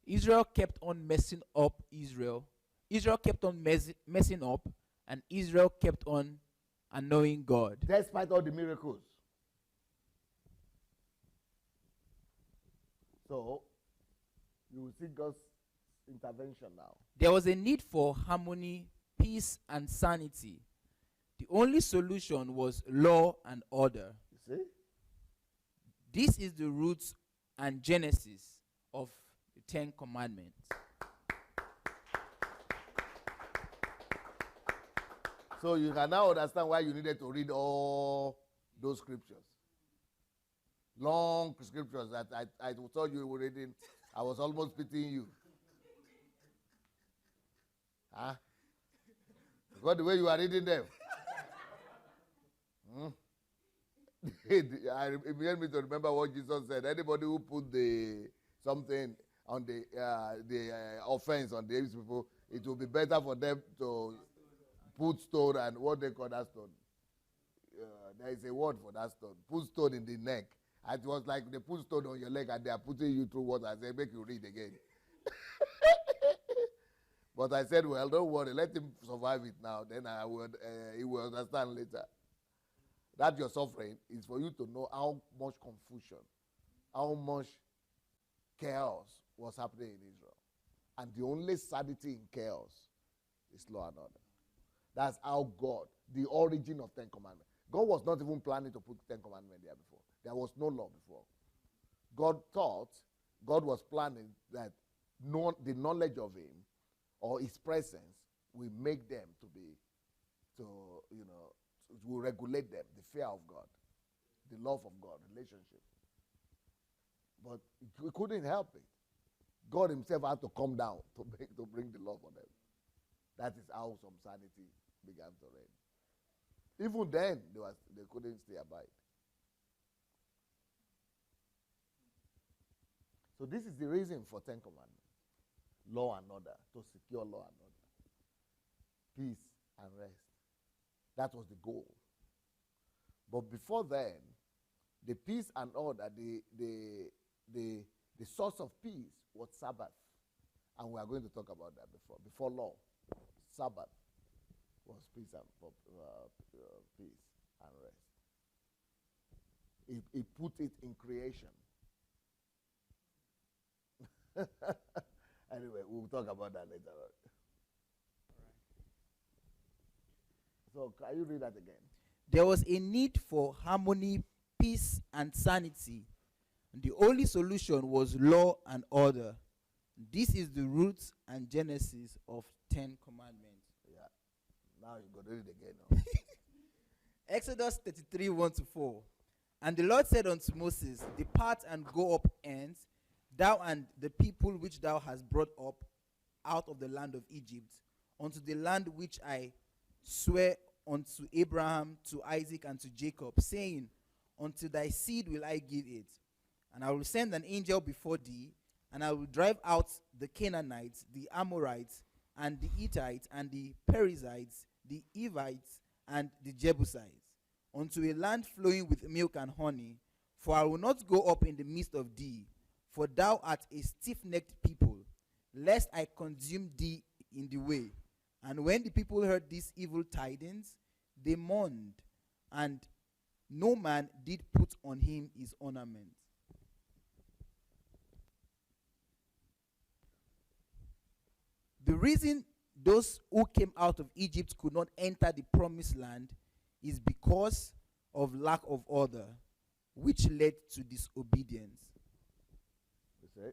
Israel kept on messing up Israel. Israel kept on messing up, and Israel kept on annoying God. Despite all the miracles. So, you will see God's intervention now. There was a need for harmony, peace, and sanity. The only solution was law and order. You see? This is the roots and genesis of the Ten Commandments. So you can now understand why you needed to read all those scriptures. Long scriptures that I thought you were reading. I was almost pitying you. Huh? Because the way you are reading them. It made me to remember what Jesus said. Anybody who put the something on the offense on these people, it will be better for them to put stone and what they call that stone. There is a word for that stone. Put stone in the neck. And it was like they put stone on your leg and they are putting you through water and say, make you read again. But I said, well, don't worry. Let him survive it now. Then he will understand later. That your suffering is for you to know how much confusion, how much chaos was happening in Israel. And the only sanity in chaos is law and order. That's how God, the origin of Ten Commandments. God was not even planning to put Ten Commandments there before. There was no law before. God was planning that the knowledge of him or his presence will make them will regulate them, the fear of God, the love of God, relationship. But he couldn't help it. God himself had to come down to bring the love on them. That is how some sanity began to reign. Even then, they couldn't stay abide. So this is the reason for Ten Commandments. Law and order, to secure law and order. Peace and rest. That was the goal. But before then, the peace and order, the source of peace was Sabbath. And we are going to talk about that before law. Sabbath was peace and rest. He put it in creation. Anyway, we'll talk about that later on. So, can you read that again? There was a need for harmony, peace, and sanity. And the only solution was law and order. This is the roots and genesis of Ten Commandments. Yeah. Now you got to read it again. No? Exodus 33, 1-4. And the Lord said unto Moses, depart and go up hence, thou and the people which thou hast brought up out of the land of Egypt, unto the land which I swear unto Abraham, to Isaac, and to Jacob, saying, unto thy seed will I give it. And I will send an angel before thee, and I will drive out the Canaanites, the Amorites, and the Hittites, and the Perizzites, the Evites, and the Jebusites, unto a land flowing with milk and honey. For I will not go up in the midst of thee, for thou art a stiff-necked people, lest I consume thee in the way. And when the people heard these evil tidings, they mourned, and no man did put on him his ornament. The reason those who came out of Egypt could not enter the promised land is because of lack of order, which led to disobedience. You see?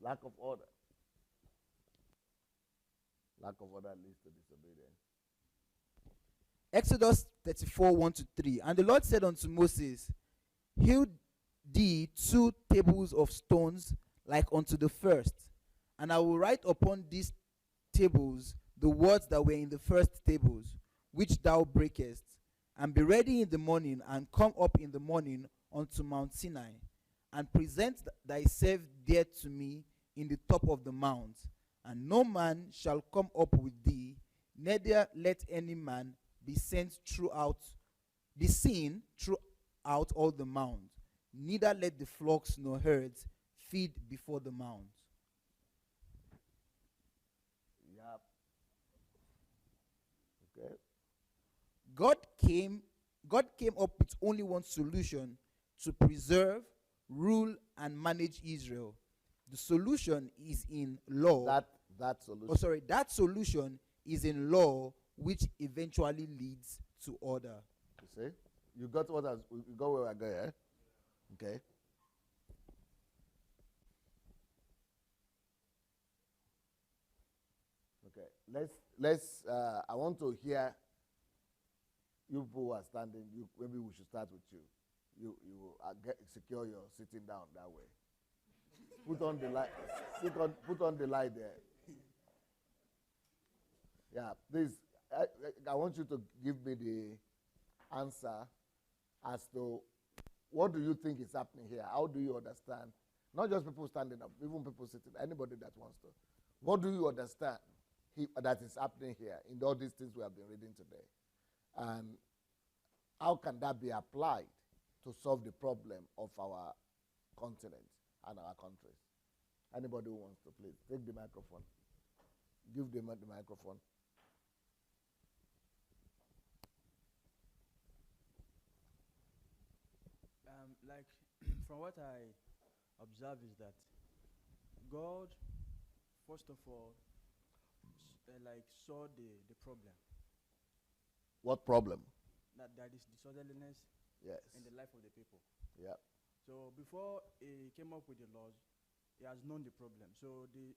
Lack of order. Lack of order leads to disobedience. Exodus 34, 1-3. And the Lord said unto Moses, hew thee 2 tables of stones like unto the first, and I will write upon these tables the words that were in the first tables, which thou breakest, and be ready in the morning, and come up in the morning unto Mount Sinai, and present thyself there to me in the top of the mount, And no man shall come up with thee, neither let any man be seen throughout all the mount, neither let the flocks nor herds feed before the mount. Yep. Okay. God came up with only one solution to preserve, rule, and manage Israel. The solution is in law. That solution. Oh, sorry, that solution is in law, which eventually leads to order. You see? You got what you got where I go, eh? Okay. Okay. Let's I want to hear you people who are standing. Maybe we should start with you. You secure your sitting down that way. Put on the light. Put on the light there. Yeah, please. I want you to give me the answer as to what do you think is happening here. How do you understand? Not just people standing up, even people sitting. Anybody that wants to. What do you understand that is happening here in all these things we have been reading today, and how can that be applied to solve the problem of our continent and our countries? Anybody who wants to, please take the microphone. Give them the microphone. Like from what I observe is that God, first of all, saw the problem. What problem? That is disorderliness Yes. in the life of the people. Yeah. So before he came up with the laws, he has known the problem. So the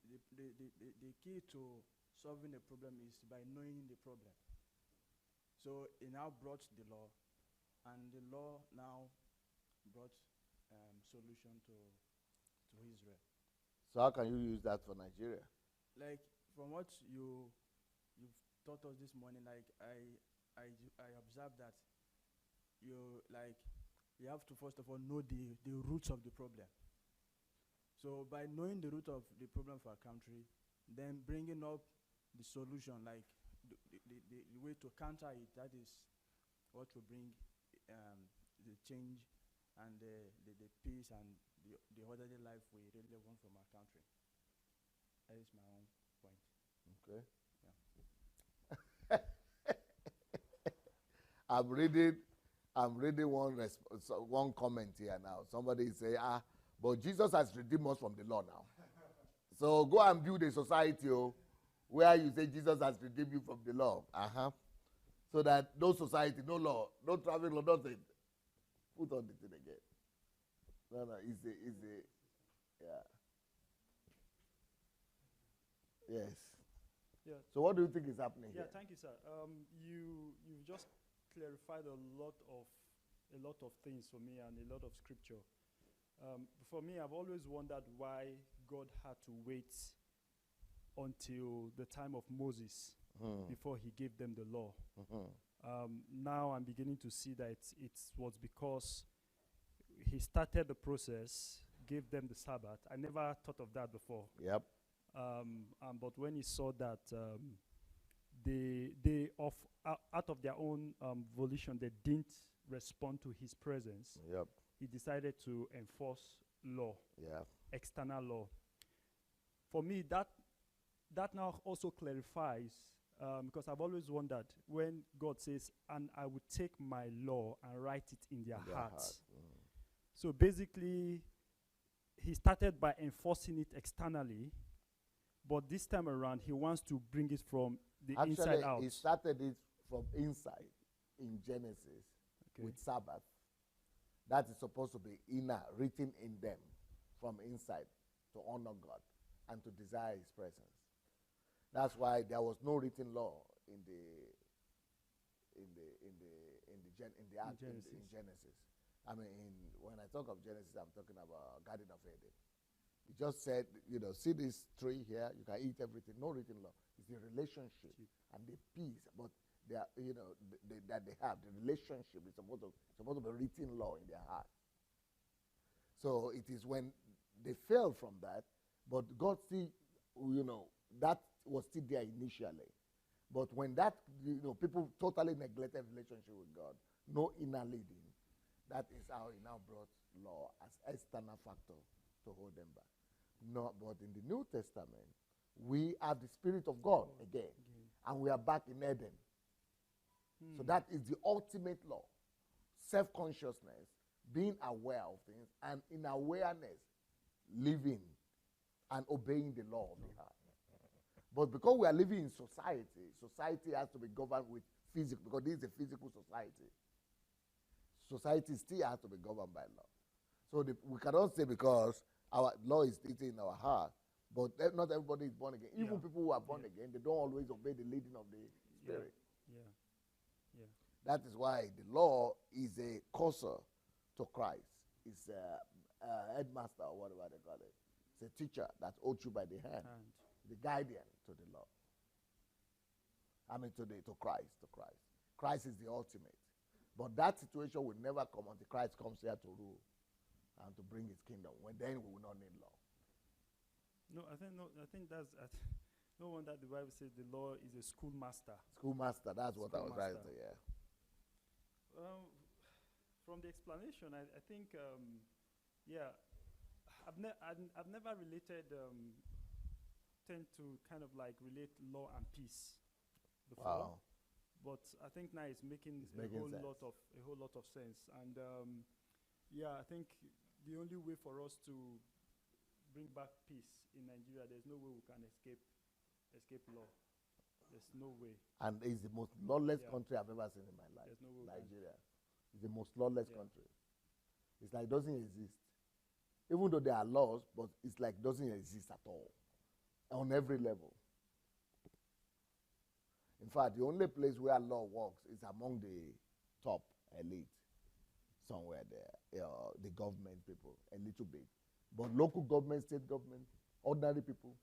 key to solving the problem is by knowing the problem. So he now brought the law, and the law now brought solution to Israel. So how can you use that for Nigeria? Like from what you've taught us this morning, like I observed that you have to first of all know the roots of the problem. So by knowing the root of the problem for our country, then bringing up the solution, like the way to counter it, that is what will bring the change and the peace and the orderly life we really want from our country. That is my own point. Okay. Yeah. I'm reading one comment here now. Somebody say, but Jesus has redeemed us from the law now. So go and build a society where you say Jesus has redeemed you from the law. So that no society, no law, no traffic law, nothing. Put on the thing again. No, easy. Yeah. Yes. Yeah. So what do you think is happening here? Thank you, sir. You've just clarified a lot of things for me and a lot of scripture. For me, I've always wondered why God had to wait until the time of Moses before he gave them the law. Now I'm beginning to see that it was because he started the process, gave them the Sabbath. I never thought of that before. Yep. But when he saw that out of their own volition, they didn't respond to his presence, Yep. he decided to enforce law, Yeah. external law. For me, that now also clarifies, because I've always wondered when God says, and I will take my law and write it in their hearts. So basically, he started by enforcing it externally, but this time around, he wants to bring it from the inside out. He started it from inside in Genesis with Sabbath. That is supposed to be inner, written in them from inside to honor God and to desire his presence. That's why there was no written law in Genesis. I mean, when I talk of Genesis, I'm talking about Garden of Eden. He just said, see this tree here, you can eat everything. No written law. It's the relationship and the peace, but they are, that they have. The relationship is supposed to be written law in their heart. So it is when they fell from that, but God still, that was still there initially. But when that, people totally neglected relationship with God, no inner leading, that is how he now brought law as external factor to hold them back. No, but in the New Testament, we have the Spirit of God again, and we are back in Eden. So that is the ultimate law. Self-consciousness, being aware of things, and in awareness, living and obeying the law of the heart. But because we are living in society, society has to be governed with physical, because this is a physical society. Society still has to be governed by law. So we cannot say because our law is written in our heart, but not everybody is born again. Even people who are born again, they don't always obey the leading of the Spirit. That is why the law is a cursor to Christ. It's a headmaster or whatever they call it. It's a teacher that holds you by the hand. The guardian to the law. To Christ. Christ is the ultimate. But that situation will never come until Christ comes here to rule and to bring his kingdom. Then we will not need law. I think that's no wonder the Bible says the law is a schoolmaster. Schoolmaster, that's what I was trying to say, yeah. From the explanation, I think, I've never related, tend to kind of like relate law and peace before. Wow. But I think now it's making a whole lot of sense. And I think the only way for us to bring back peace in Nigeria, there's no way we can escape law. There's no way. And it's the most lawless country I've ever seen in my life. There's no way. Nigeria. It's the most lawless country. It's like it doesn't exist. Even though there are laws, but it's like it doesn't exist at all. On every level. In fact, the only place where law works is among the top elite. Somewhere there. The government people, a little bit. But local government, state government, ordinary people,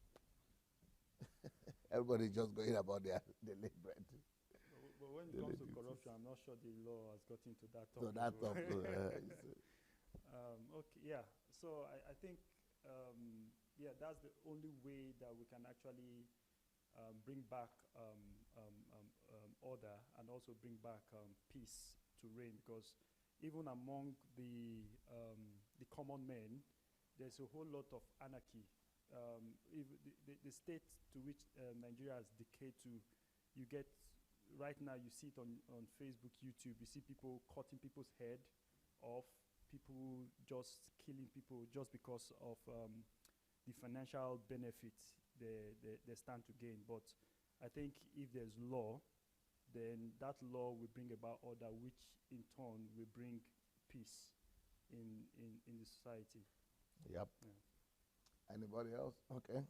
everybody's just going about their daily bread. But when it comes to corruption, I'm not sure the law has gotten to that top. So that's top. So I think, that's the only way that we can actually bring back order and also bring back peace to reign. Because even among the common men, there's a whole lot of anarchy. If the state to which Nigeria has decayed to, you get, right now you see it on Facebook, YouTube, you see people cutting people's head off, people just killing people just because of the financial benefits they stand to gain. But I think if there's law, then that law will bring about order, which in turn will bring peace in the society. Yep. Yeah. Anybody else? Okay.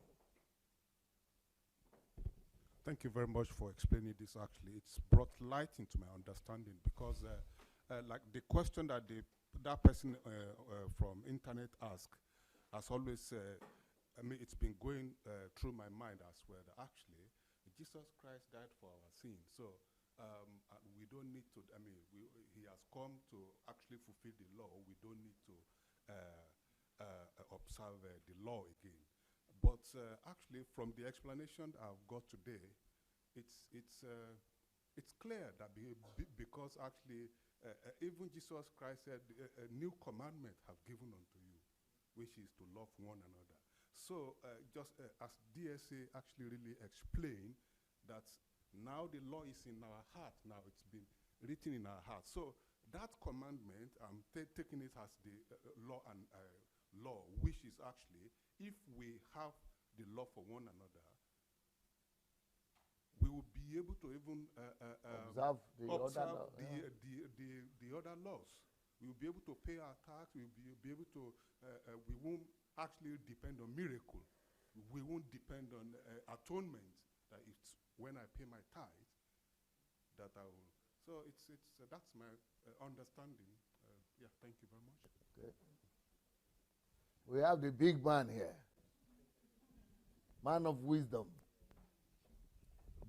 Thank you very much for explaining this. Actually, it's brought light into my understanding because, like the question that that person from internet asked, has always, it's been going through my mind as well. That actually, Jesus Christ died for our sins, so we don't need to. He has come to actually fulfill the law. We don't need to observe the law again. But actually, from the explanation I've got today, it's clear that because actually even Jesus Christ said, "A new commandment have given unto you, which is to love one another." So just as DSA actually really explained that now the law is in our heart. Now it's been written in our heart. So that commandment, I'm taking it as the law and law, which is actually, if we have the love for one another, we will be able to even observe the other laws. We will be able to pay our tax. We will be able to. We won't actually depend on miracle. We won't depend on atonement. That it's when I pay my tithe that I will. So that's my understanding. Thank you very much. Okay. We have the big man here. Man of wisdom.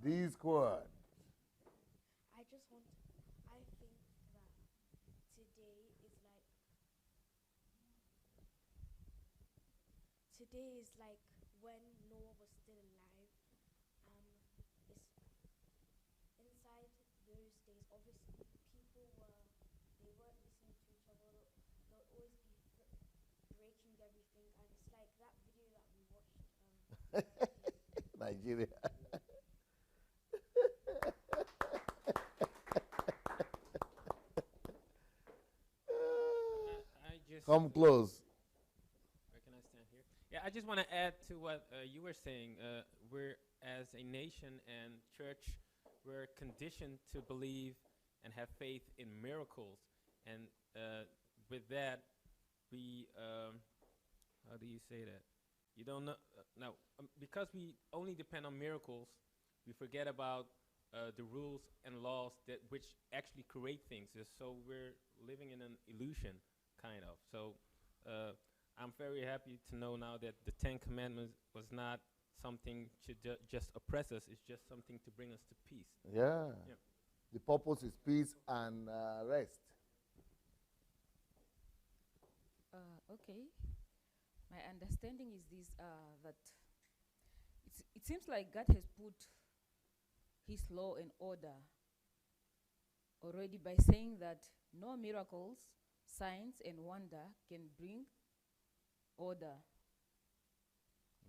These quad. I think that today is like when Noah was still alive, days, obviously, people they weren't listening to each other. They'll always be breaking everything, and it's like that video that we watched. Nigeria. I just Come close. Where can I stand here? Yeah, I just want to add to what you were saying. We're as a nation and church, we're conditioned to believe and have faith in miracles, and with that, we how do you say that? You don't know no because we only depend on miracles, we forget about the rules and laws that which actually create things. So we're living in an illusion, kind of. So I'm very happy to know now that the Ten Commandments was not something to just oppress us. It's just something to bring us to peace. Yeah. Yeah. The purpose is peace and rest. Okay. My understanding is this that it seems like God has put His law and order already by saying that no miracles, signs, and wonder can bring order.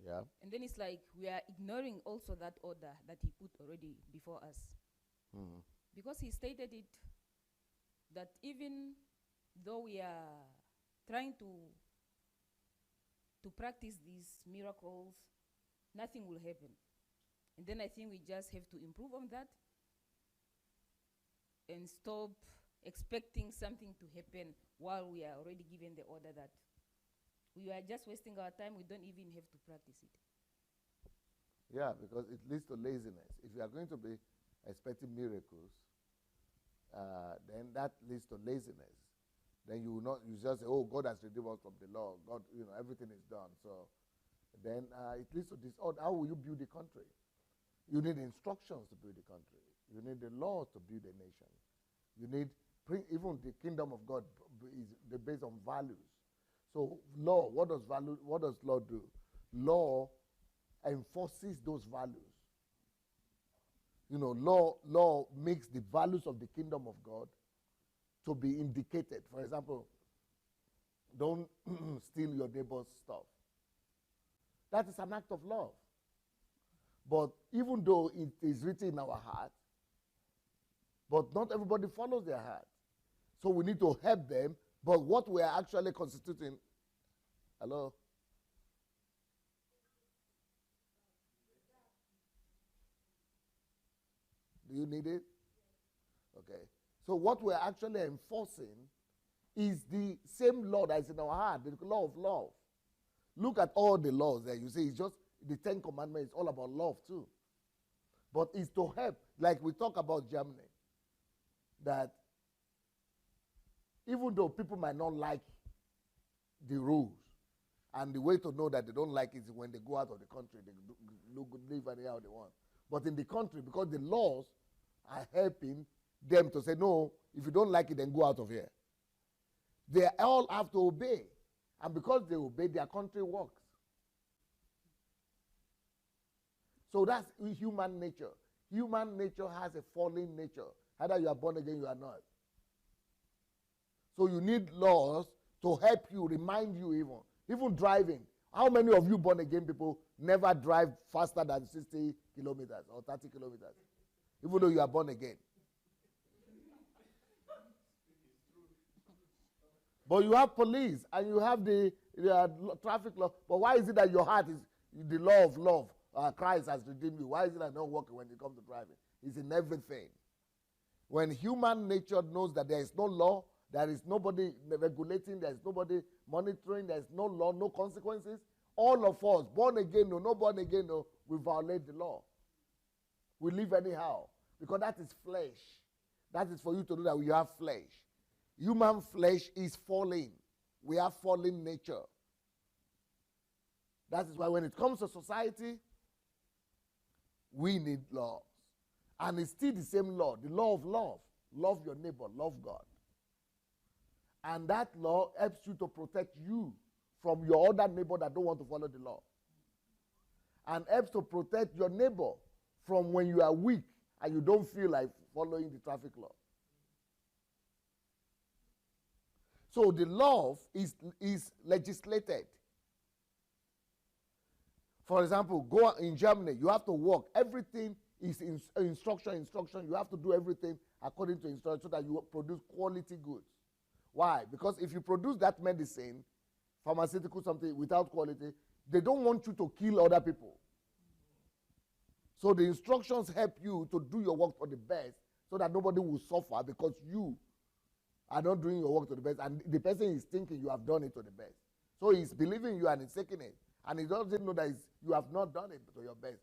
Yeah. And then it's like we are ignoring also that order that He put already before us. Mhm. Because He stated it that even though we are trying to practice these miracles, nothing will happen. And then I think we just have to improve on that and stop expecting something to happen while we are already given the order that we are just wasting our time. We don't even have to practice it. Yeah, because it leads to laziness. If you are going to be expecting miracles, then that leads to laziness. Then you will not, you just say, oh, God has redeemed us from the law. God, everything is done. So then it leads to disorder. How will you build a country? You need instructions to build a country. You need the laws to build a nation. You need, even the kingdom of God is based on values. So law, what does law do? Law enforces those values. Law makes the values of the kingdom of God to be indicated. For example, don't steal your neighbor's stuff. That is an act of love. But even though it is written in our heart, but not everybody follows their heart. So we need to help them. But what we are actually constituting, hello? Do you need it? Okay. So what we're actually enforcing is the same law that is in our heart, the law of love. Look at all the laws there. You see, it's just the Ten Commandments, it's all about love too. But it's to help, like we talk about Germany, that even though people might not like the rules, and the way to know that they don't like it is when they go out of the country, they live anyhow they want. But in the country, because the laws are helping them to say, no, if you don't like it, then go out of here. They all have to obey. And because they obey, their country works. So that's human nature. Human nature has a fallen nature. Either you are born again, you are not. So you need laws to help you, remind you even driving. How many of you born again people never drive faster than 60 kilometers or 30 kilometers? Even though you are born again. But you have police and you have the traffic law. But why is it that your heart is the law of love? Christ has redeemed you. Why is it that not working when it comes to driving? It's in everything. When human nature knows that there is no law, there is nobody regulating, there is nobody monitoring, there is no law, no consequences, all of us, born again or not born again, we violate the law. We live anyhow. Because that is flesh. That is for you to know that we have flesh. Human flesh is falling. We have fallen nature. That is why when it comes to society, we need laws. And it's still the same law, the law of love. Love your neighbor, love God. And that law helps you to protect you from your other neighbor that don't want to follow the law. And helps to protect your neighbor from when you are weak and you don't feel like following the traffic law. So the law is legislated. For example, go in Germany, you have to work. Everything is instruction. You have to do everything according to instruction so that you produce quality goods. Why? Because if you produce that medicine, pharmaceutical something without quality, they don't want you to kill other people. So the instructions help you to do your work for the best so that nobody will suffer because you are not doing your work to the best and the person is thinking you have done it to the best. So he's believing you and he's taking it. And he doesn't know that you have not done it to your best.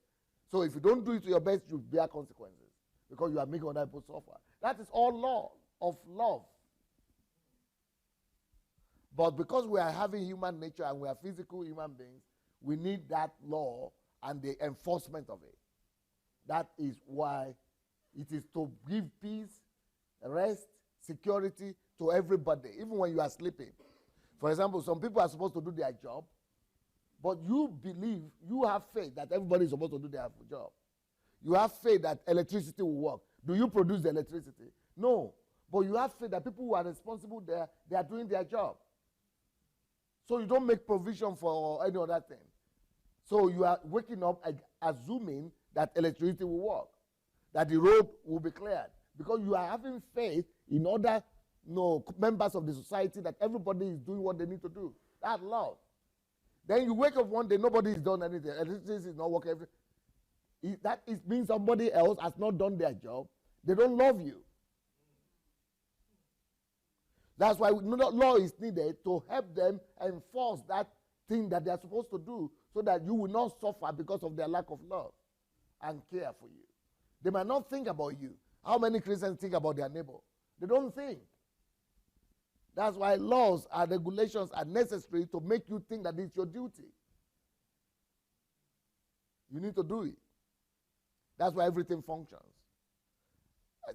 So if you don't do it to your best, you bear consequences because you are making other people suffer. That is all law of love. But because we are having human nature and we are physical human beings, we need that law and the enforcement of it. That is why it is to give peace, rest, security to everybody, even when you are sleeping. For example, some people are supposed to do their job, but you believe, you have faith that everybody is supposed to do their job. You have faith that electricity will work. Do you produce the electricity? No. But you have faith that people who are responsible there, they are doing their job. So you don't make provision for any other thing. So you are waking up assuming that electricity will work, that the road will be cleared, because you are having faith in other members of the society that everybody is doing what they need to do. That's love. Then you wake up one day, nobody has done anything. Electricity is not working. That means somebody else has not done their job. They don't love you. That's why law is needed to help them enforce that thing that they are supposed to do so that you will not suffer because of their lack of love and care for you. They might not think about you. How many Christians think about their neighbor? They don't think. That's why laws and regulations are necessary to make you think that it's your duty. You need to do it. That's why everything functions.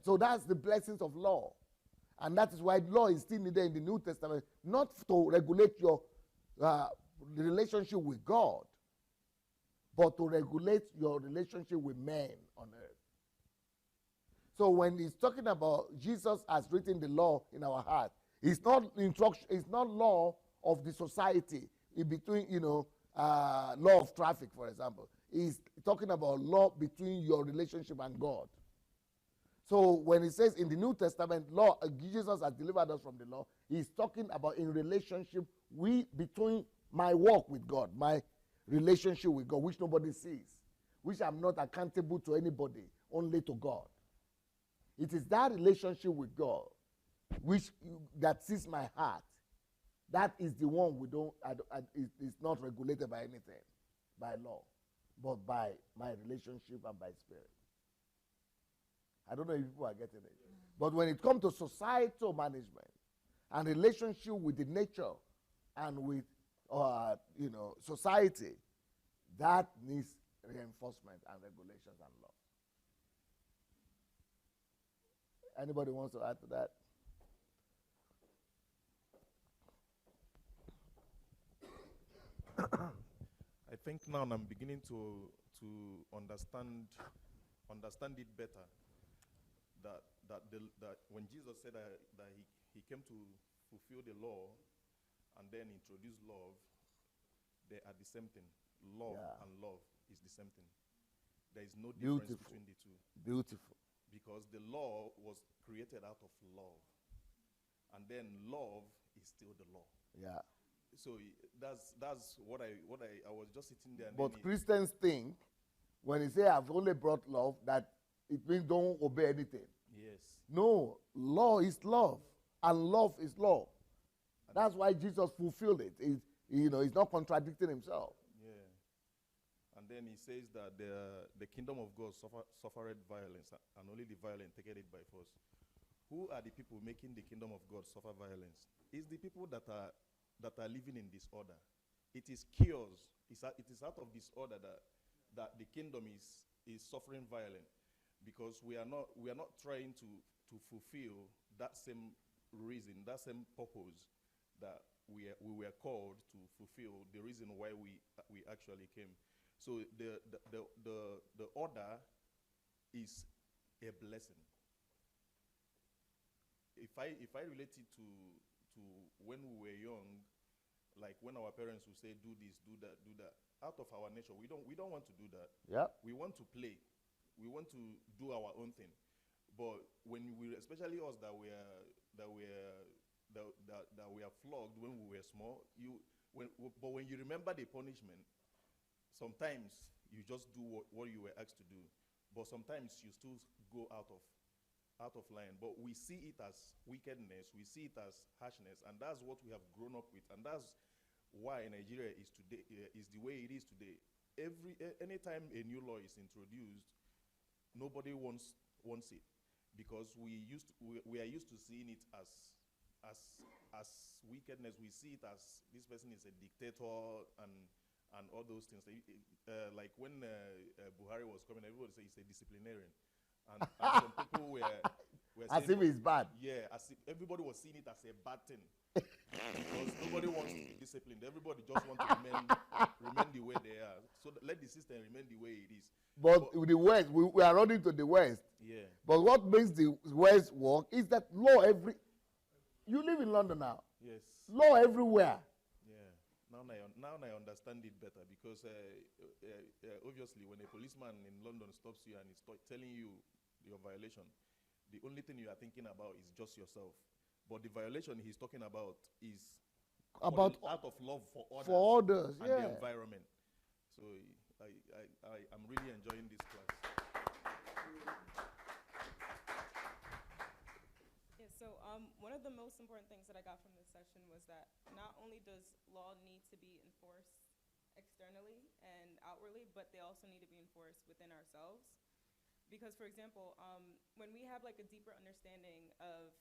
So that's the blessings of law. And that is why law is still needed in the New Testament, not to regulate your relationship with God, but to regulate your relationship with men on earth. So when he's talking about Jesus has written the law in our heart, it's not instruction, it's not law of the society in between, law of traffic, for example. He's talking about law between your relationship and God. So when he says in the New Testament, law, Jesus has delivered us from the law, he's talking about in relationship between my walk with God, my relationship with God, which nobody sees, which I'm not accountable to anybody, only to God. It is that relationship with God that sees my heart. That is the one it's not regulated by anything, by law, but by my relationship and by spirit. I don't know if people are getting it. But when it comes to societal management and relationship with the nature and with society, that needs reinforcement and regulations and law. Anybody wants to add to that? I think now I'm beginning to understand it better. That when Jesus said that he came to fulfill the law and then introduce love, they are the same thing. Love and love is the same thing. There is no difference between the two. Beautiful. Because the law was created out of love. And then love is still the law. Yeah. So that's what I was just sitting there. And but Christians think when they say I've only brought love, that it means don't obey anything. Yes. No, law is love, and love is law. That's why Jesus fulfilled it. He's not contradicting himself. Yeah. And then he says that the kingdom of God suffered violence, and only the violent take it by force. Who are the people making the kingdom of God suffer violence? It's the people that are living in disorder. It is chaos. It is out of disorder that the kingdom is suffering violence, because we are not trying to fulfill that same reason, that same purpose that we were called to fulfill, the reason why we actually came. So the order is a blessing. if I relate it to when we were young, like when our parents would say, do this, do that, do that. Out of our nature, we don't want to do that. Yeah. We want to play. We want to do our own thing. But when we, especially us that we are flogged when we were small, but when you remember the punishment, sometimes you just do what you were asked to do. But sometimes you still go out of line. But we see it as wickedness, we see it as harshness, and that's what we have grown up with, and that's why Nigeria is today is the way it is today. Anytime a new law is introduced, nobody wants it, because we are used to seeing it as wickedness. We see it as this person is a dictator and all those things. Like when Buhari was coming, everybody said he's a disciplinarian, and some people were As saying, if it's bad. yeah, as if everybody was seeing it as a bad thing. Because nobody wants to be disciplined. Everybody just wants to remain the way they are. So let the system remain the way it is. But with the West, we are running to the West. Yeah. But what makes the West work is that law you live in London now. Yes. Law everywhere. Yeah. Now I understand it better, because obviously when a policeman in London stops you and is telling you your violation, the only thing you are thinking about is just yourself. But the violation he's talking about is About out of love for others, and yeah. the environment. So I'm really enjoying this class. Yeah, so one of the most important things that I got from this session was that not only does law need to be enforced externally and outwardly, but they also need to be enforced within ourselves. Because, for example, when we have like a deeper understanding of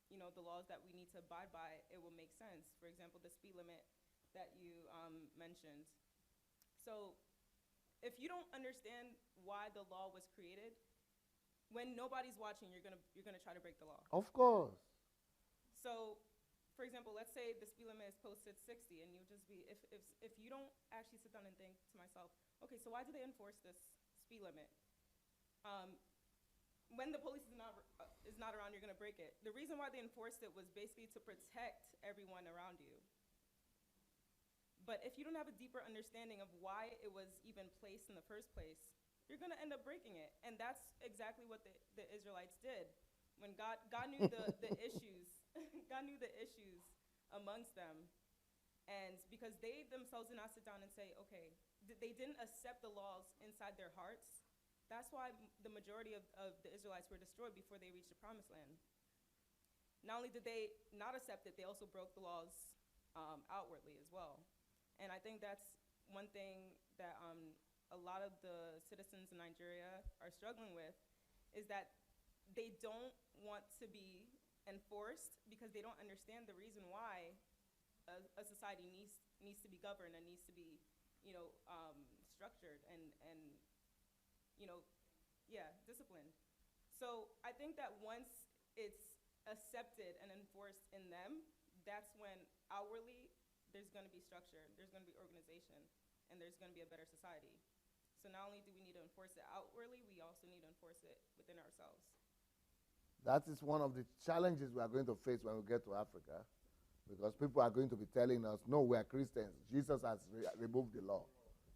the laws that we need to abide by, it will make sense. For example, the speed limit that you mentioned. So if you don't understand why the law was created, when nobody's watching, you're gonna try to break the law. Of course. So, for example, let's say the speed limit is posted 60, and you just be, if you don't actually sit down and think to myself, okay, so why do they enforce this speed limit? When the police is not around, you're gonna break it. The reason why they enforced it was basically to protect everyone around you. But if you don't have a deeper understanding of why it was even placed in the first place, you're gonna end up breaking it. And that's exactly what the Israelites did. When God knew the issues, God knew the issues amongst them. And because they themselves did not sit down and say, okay, they didn't accept the laws inside their hearts. That's why the majority of the Israelites were destroyed before they reached the promised land. Not only did they not accept it, they also broke the laws outwardly as well. And I think that's one thing that a lot of the citizens in Nigeria are struggling with, is that they don't want to be enforced because they don't understand the reason why a society needs to be governed and needs to be, structured and disciplined. So I think that once it's accepted and enforced in them, that's when outwardly there's going to be structure, there's going to be organization, and there's going to be a better society. So not only do we need to enforce it outwardly, we also need to enforce it within ourselves. That is one of the challenges we are going to face when we get to Africa, because people are going to be telling us, no, we are Christians. Jesus has removed the law,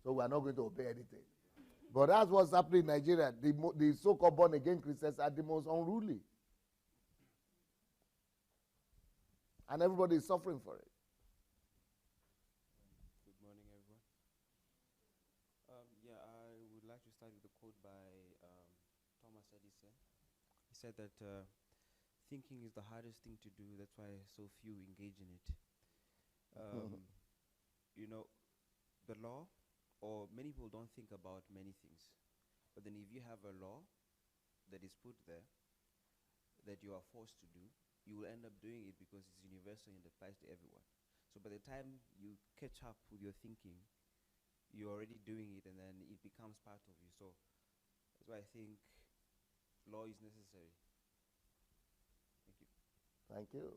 so we are not going to obey anything. But that's what's happening in Nigeria. The so-called born-again Christians are the most unruly. And everybody is suffering for it. Good morning, everyone. I would like to start with a quote by Thomas Edison. He said that thinking is the hardest thing to do. That's why so few engage in it. The law, or many people don't think about many things. But then if you have a law that is put there that you are forced to do, you will end up doing it because it's universal and it applies to everyone. So by the time you catch up with your thinking, you're already doing it, and then it becomes part of you. So that's why I think law is necessary. Thank you. Thank you.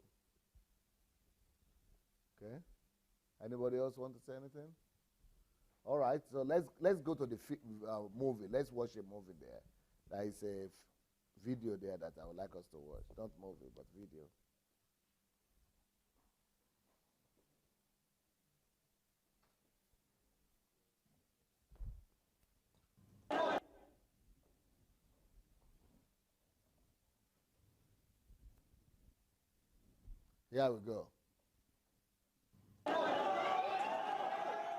Okay. Anybody else want to say anything? All right. So let's go to the movie. Let's watch a movie there. That is video there that I would like us to watch. Not movie, but video. Here we go.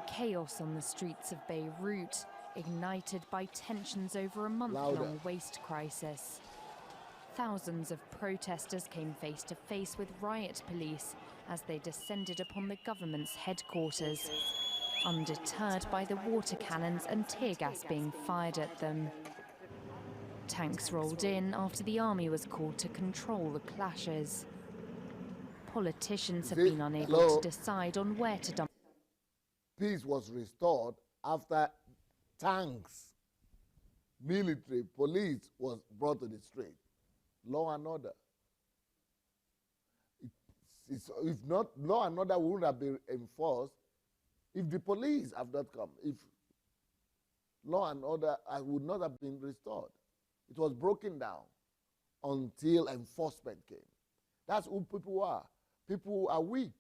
Chaos on the streets of Beirut, ignited by tensions over a Louder. month-long waste crisis. Thousands of protesters came face to face with riot police as they descended upon the government's headquarters, undeterred by the water cannons and tear gas being fired at them. Tanks rolled in after the army was called to control the clashes. Politicians have been unable to decide on where to dump. Peace was restored after tanks, military, police was brought to the street. Law and order. If not, law and order wouldn't have been enforced if the police have not come. If law and order would not have been restored. It was broken down until enforcement came. That's who people are. People are weak.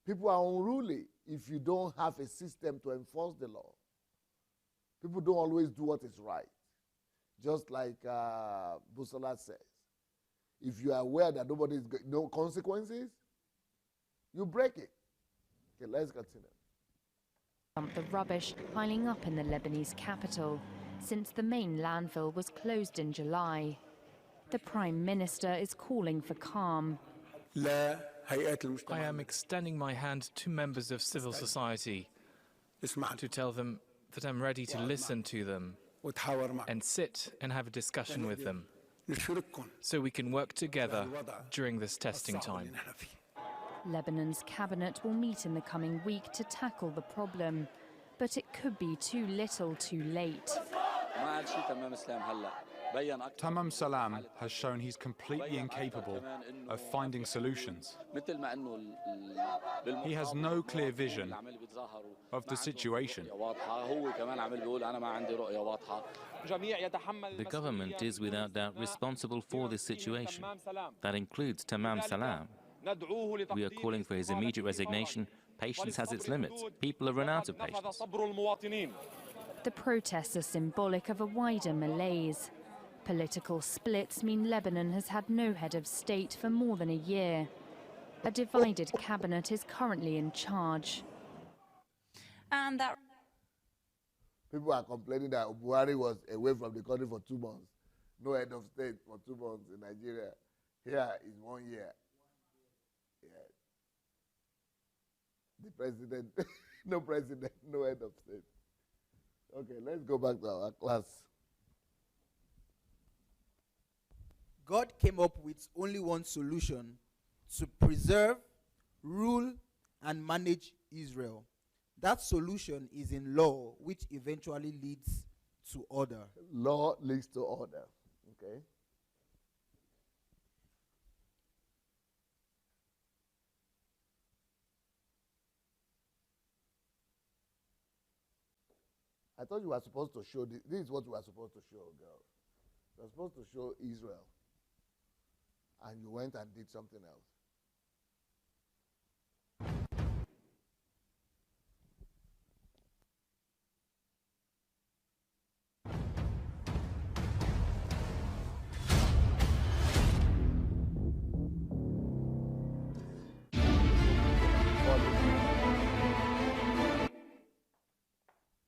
People are unruly if you don't have a system to enforce the law. People don't always do what is right. Just like Busola says. If you are aware that nobody is no consequences, you break it. Okay, let's continue. Dump the rubbish piling up in the Lebanese capital since the main landfill was closed in July. The Prime Minister is calling for calm. I am extending my hand to members of civil society to tell them that I'm ready to listen to them and sit and have a discussion with them so we can work together during this testing time. Lebanon's cabinet will meet in the coming week to tackle the problem, but it could be too little too late. Tamam Salam has shown he's completely incapable of finding solutions. He has no clear vision of the situation. The government is without doubt responsible for this situation. That includes Tamam Salam. We are calling for his immediate resignation. Patience has its limits. People have run out of patience. The protests are symbolic of a wider malaise. Political splits mean Lebanon has had no head of state for more than a year. A divided cabinet is currently in charge. And that People are complaining that Buhari was away from the country for 2 months. No head of state for 2 months in Nigeria. Here is 1 year. Yeah. The president, no president, no head of state. Okay, let's go back to our class. God came up with only one solution: to preserve, rule, and manage Israel. That solution is in law, which eventually leads to order. Law leads to order. Okay. I thought you were supposed to show this. This is what you were supposed to show, girls. You were supposed to show Israel. And you went and did something else.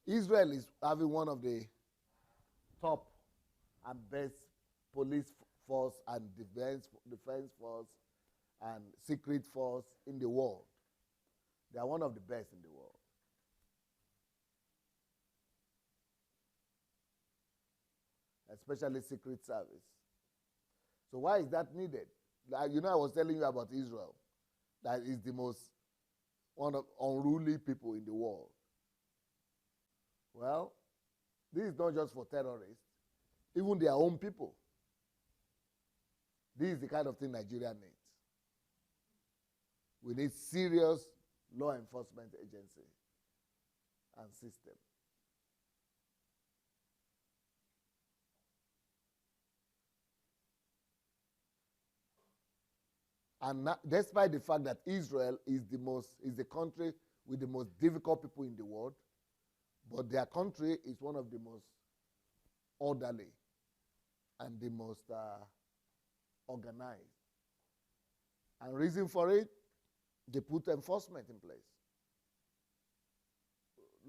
Israel is having one of the top and best police force and defense force and secret force in the world. They are one of the best in the world. Especially secret service. So why is that needed? Like, you know, I was telling you about Israel. That is the most one of unruly people in the world. Well, this is not just for terrorists, even their own people. This is the kind of thing Nigeria needs. We need serious law enforcement agency and system. And despite the fact that Israel is the country with the most difficult people in the world, but their country is one of the most orderly and the most organized. And reason for it, they put enforcement in place.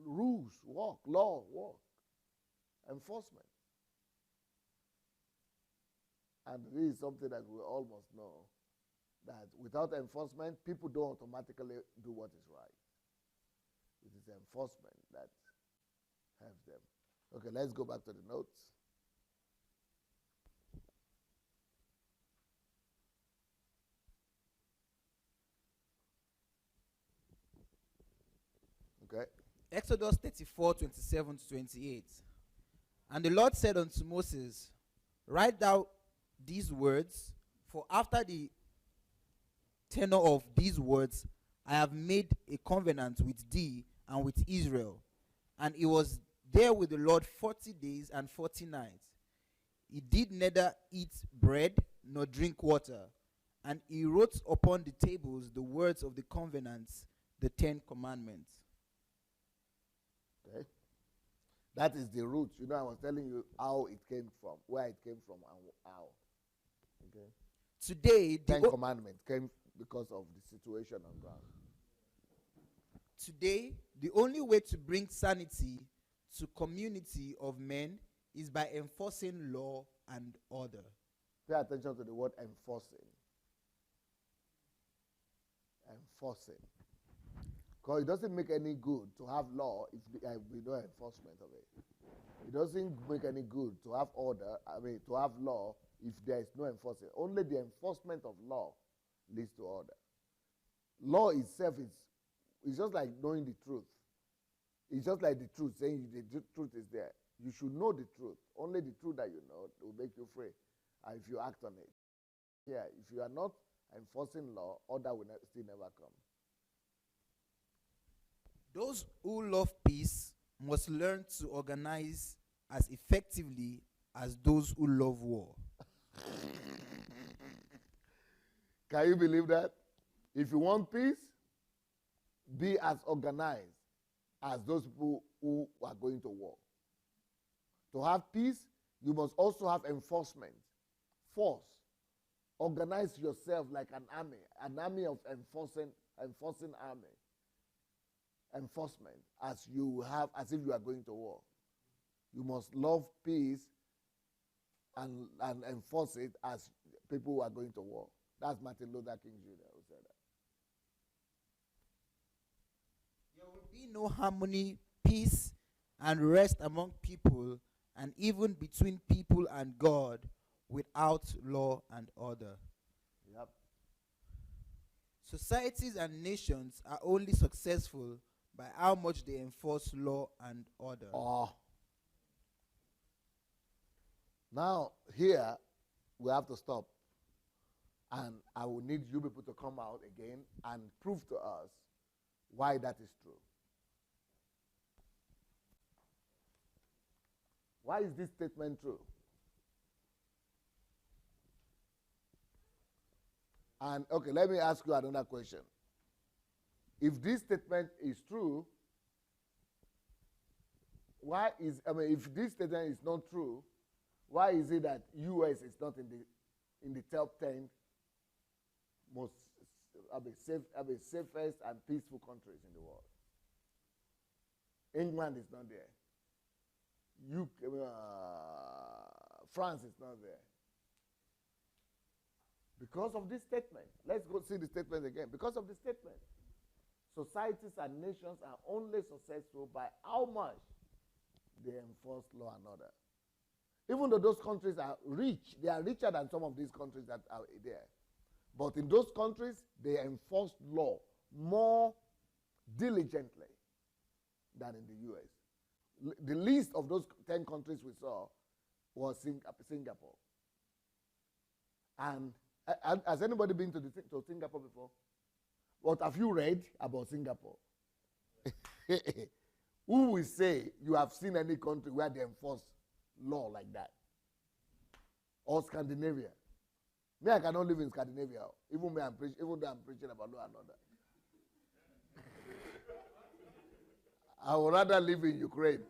Rules work, law work, enforcement. And this is something that we almost know, that without enforcement, people don't automatically do what is right. It is enforcement that helps them. Okay, let's go back to the notes. Okay. Exodus 34, 27 to 28. And the Lord said unto Moses, write thou these words, for after the tenor of these words I have made a covenant with thee and with Israel. And he was there with the Lord 40 days and 40 nights. He did neither eat bread nor drink water. And he wrote upon the tables the words of the covenants, the 10 commandments. Okay. That is the root. You know, I was telling you how it came from, where it came from, and how. Okay. Today, the 10 commandments came because of the situation on ground. Today, the only way to bring sanity to community of men is by enforcing law and order. Pay attention to the word enforcing. Enforcing. Because it doesn't make any good to have law if we no enforcement of it. It doesn't make any good to have order, to have law if there is no enforcement. Only the enforcement of law leads to order. Law itself is just like knowing the truth. It's just like the truth, saying the truth is there. You should know the truth. Only the truth that you know will make you free if you act on it. Yeah, if you are not enforcing law, order will still never come. Those who love peace must learn to organize as effectively as those who love war. Can you believe that? If you want peace, be as organized as those people who are going to war. To have peace, you must also have enforcement, force. Organize yourself like an army of enforcing army. Enforcement, as if you are going to war. You must love peace and enforce it as people who are going to war. That's Martin Luther King Jr. who said that. There will be no harmony, peace, and rest among people, and even between people and God, without law and order. Yep. Societies and nations are only successful by how much they enforce law and order. Oh. Now, here, we have to stop. And I will need you people to come out again and prove to us why that is true. Why is this statement true? And, okay, let me ask you another question. If this statement is true, if this statement is not true, why is it that U.S. is not in the top 10 most safest and peaceful countries in the world? England is not there. France is not there. Because of this statement. Let's go see the statement again. Because of the statement. Societies and nations are only successful by how much they enforce law and order. Even though those countries are rich, they are richer than some of these countries that are there. But in those countries, they enforce law more diligently than in the U.S. The least of those 10 countries we saw was Singapore. And has anybody been to Singapore before? What have you read about Singapore? Who will say you have seen any country where they enforce law like that? Or Scandinavia? Me, I cannot live in Scandinavia. Even though I'm preaching about law and order. I would rather live in Ukraine.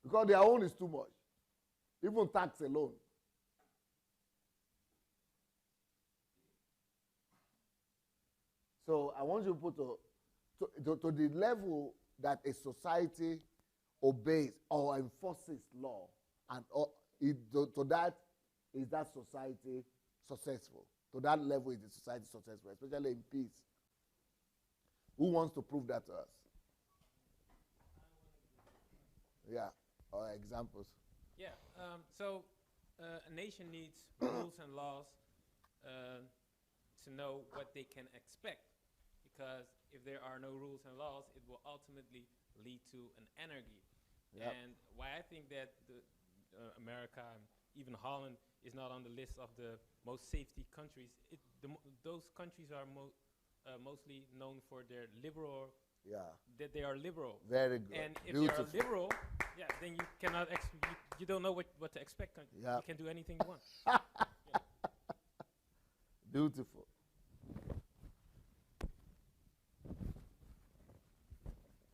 Because their own is too much. Even tax alone. So I want you to put to the level that a society obeys or enforces law, and to that is that society successful. To that level is the society successful, especially in peace. Who wants to prove that to us? Yeah, or examples. Yeah, so a nation needs rules and laws to know what they can expect. Because if there are no rules and laws, it will ultimately lead to an anarchy. Yep. And why I think that America, even Holland, is not on the list of the most safety countries. Those countries are mostly known for their liberal. Yeah. That they are liberal. Very good. And if Beautiful. they are liberal, yeah, then you cannot you don't know what to expect. Yeah. You can do anything you want. Beautiful.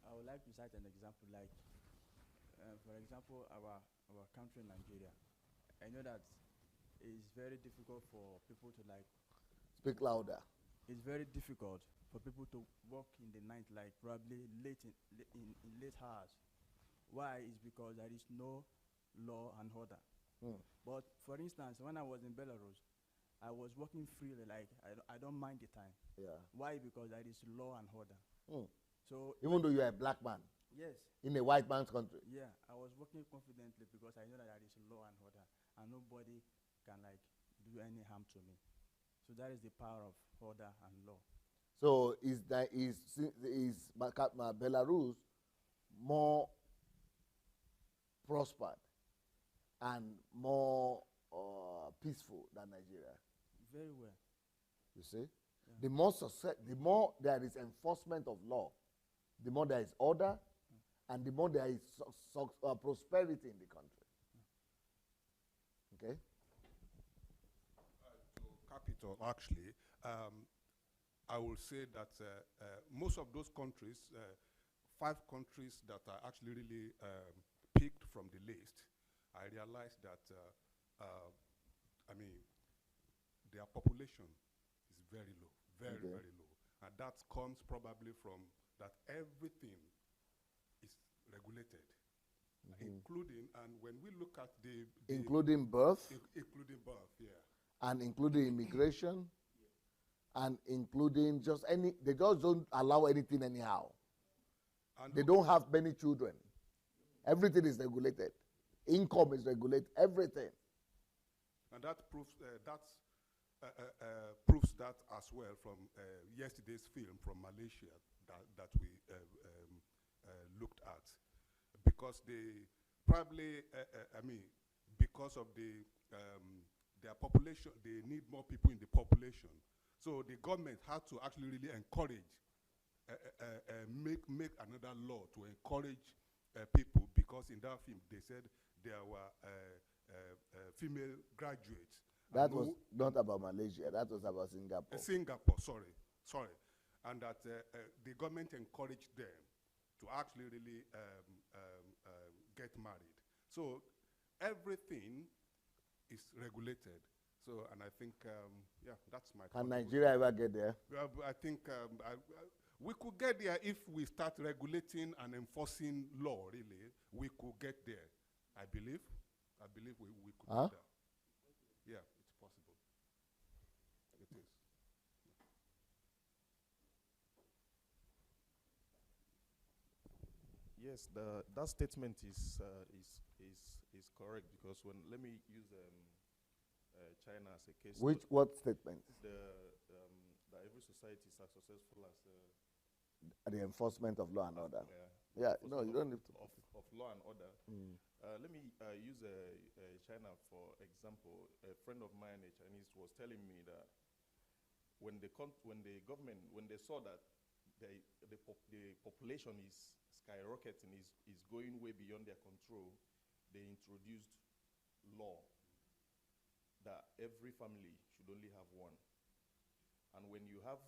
I would like to cite an example, like, for example, our country, Nigeria. I know that it's very difficult for people to like. Speak louder. It's very difficult for people to work in the night, like probably late in late hours. Why? Is because there is no law and order. But for instance, when I was in Belarus, I was working freely, like I don't mind the time. Yeah. Why? Because there is law and order. So even though you are a black man. Yes. In a white man's country. Yeah, I was working confidently because I know that there is law and order, and nobody can like do any harm to me. So that is the power of order and law. So is Belarus more prospered and more peaceful than Nigeria? Very well. You see, the more there is enforcement of law, the more there is order, and the more there is prosperity in the country. Okay. Capital, actually, I will say that most of those countries, 5 countries that are actually really picked from the list, I realized that, I mean, their population is very low, very low. And that comes probably from that everything is regulated, including, and when we look at the including birth, including birth, yeah. And including immigration, and including just they just don't allow anything anyhow. And they don't have many children. Everything is regulated. Income is regulated, everything. And that proves, proves that as well from yesterday's film from Malaysia that we looked at. Because they probably, I mean, because of their population, they need more people in the population. So the government had to actually really encourage, make another law to encourage people, because in that film they said there were female graduates. That was not about Malaysia, that was about Singapore. Singapore, sorry. And that the government encouraged them to actually really get married. So everything is regulated. So, and I think, yeah, that's my Can Nigeria ever get there? I think we could get there if we start regulating and enforcing law, really. We could get there, I believe. I believe we could do that. Yeah, it's possible. It is. Yes, that statement is correct, because let me use China as a case. What statement? That every society is as successful as the enforcement of law and order. Yeah, no, you don't need to. Of law and order. Let me use China for example. A friend of mine, a Chinese, was telling me that when the government, when they saw that the population is skyrocketing, is going way beyond their control, they introduced law that every family should only have one. And when you have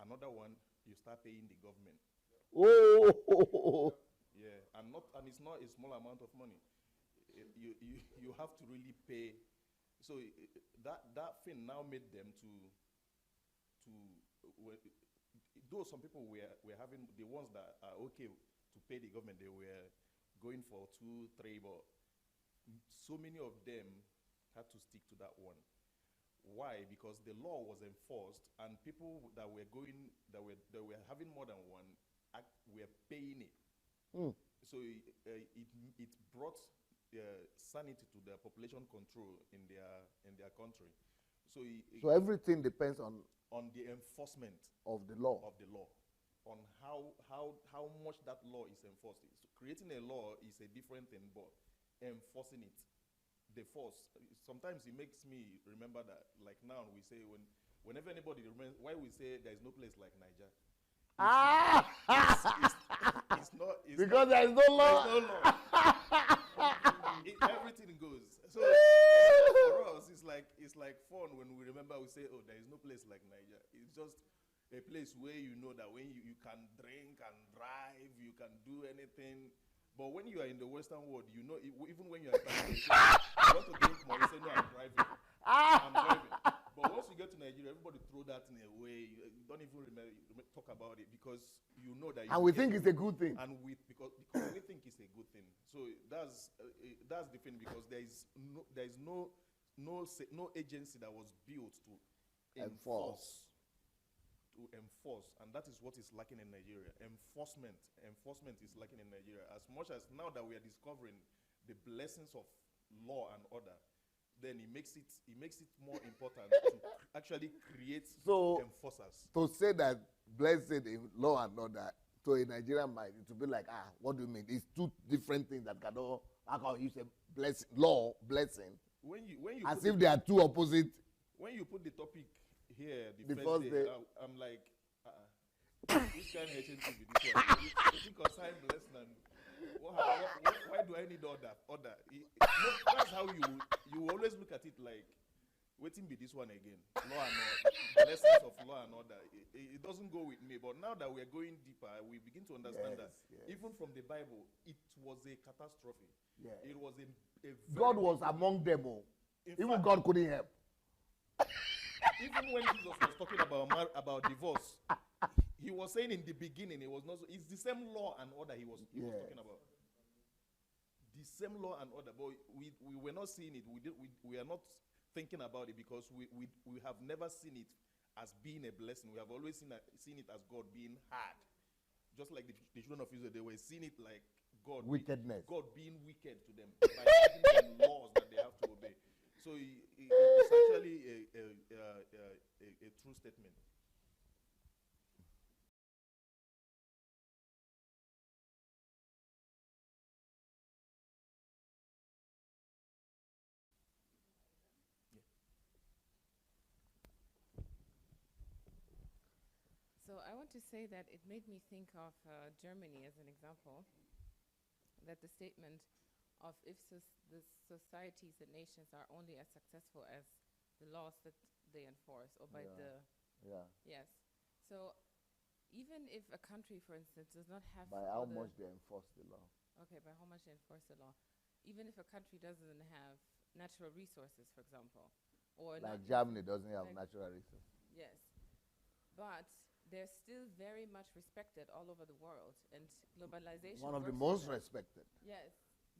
another one, you start paying the government. Oh! Yeah, and it's not a small amount of money. You have to really pay. So that thing now made them to though some people were having, the ones that are okay to pay the government, they were going for 2, 3, but so many of them had to stick to that one. Why? Because the law was enforced, and people that were having more than one were paying it. So it brought sanity to the population control in their country. So everything depends on the enforcement of the law. On how much that law is enforced. So creating a law is a different thing, but enforcing it, the force. Sometimes it makes me remember that, like now we say, whenever anybody remembers why we say there is no place like Niger. Because there is no law. There's no law. Everything goes. So for us, it's like fun when we remember, we say, oh, there is no place like Niger. It's just a place where you know that when you can drink and drive, you can do anything. But when you are in the Western world, you know, even when you are driving, you want to drink more, you say, no, I'm driving. I'm driving. But once you get to Nigeria, everybody throw that in away. You don't even talk about it, because you know that. And we think it's a good thing. And because we think it's a good thing. So that's the thing, because there is no agency that was built to enforce. And that is what is lacking in Nigeria. Enforcement is lacking in Nigeria. As much as now that we are discovering the blessings of law and order, then it makes it more important to actually create enforcers. To say that blessed in law and order, to a Nigerian mind, it will be like, what do you mean? It's two different things that cannot. How can you say blessing, law, blessing? When you as if they are two opposite. When you put the topic here, the first day, I'm like, which kind of HNT be this one? It consign blessing and why do I need order? That's how you always look at it, like, waiting be this one again. Law and order, lessons of law and order. It doesn't go with me. But now that we are going deeper, we begin to understand that even from the Bible, it was a catastrophe. Yeah. It was a God was among them all. Even fact, God couldn't help. Even when Jesus was talking about divorce, he was saying in the beginning, it's the same law and order he was talking about. The same law and order, but we were not seeing it. We are not thinking about it, because we have never seen it as being a blessing. We have always seen it as God being hard. Just like the children of Israel, they were seeing it like God being wicked to them by giving them laws that they have to obey. So it's actually a true statement. So I want to say that it made me think of Germany as an example, that the statement of if the societies and nations are only as successful as the laws that they enforce, or by yes. So even if a country, for instance, does not have by how much they enforce the law. Okay, by how much they enforce the law. Even if a country doesn't have natural resources, for example, or like Germany doesn't have natural resources. Yes, but they're still very much respected all over the world, and globalization. One of the most respected. Yes,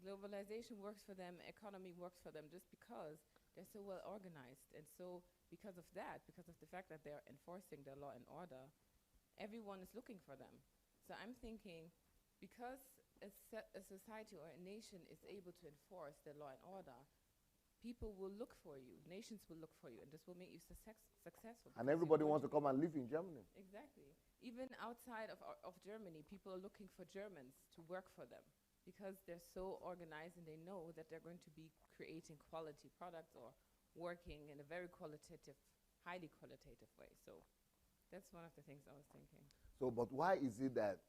globalization works for them, economy works for them, just because they're so well organized. And so because of that, because of the fact that they're enforcing their law and order, everyone is looking for them. So I'm thinking, because a society or a nation is able to enforce their law and order, people will look for you, nations will look for you, and this will make you successful. And everybody wants to come and live in Germany. Exactly. Even outside of Germany, people are looking for Germans to work for them, because they're so organized and they know that they're going to be creating quality products or working in a very qualitative, highly qualitative way. So that's one of the things I was thinking. So, but why is it that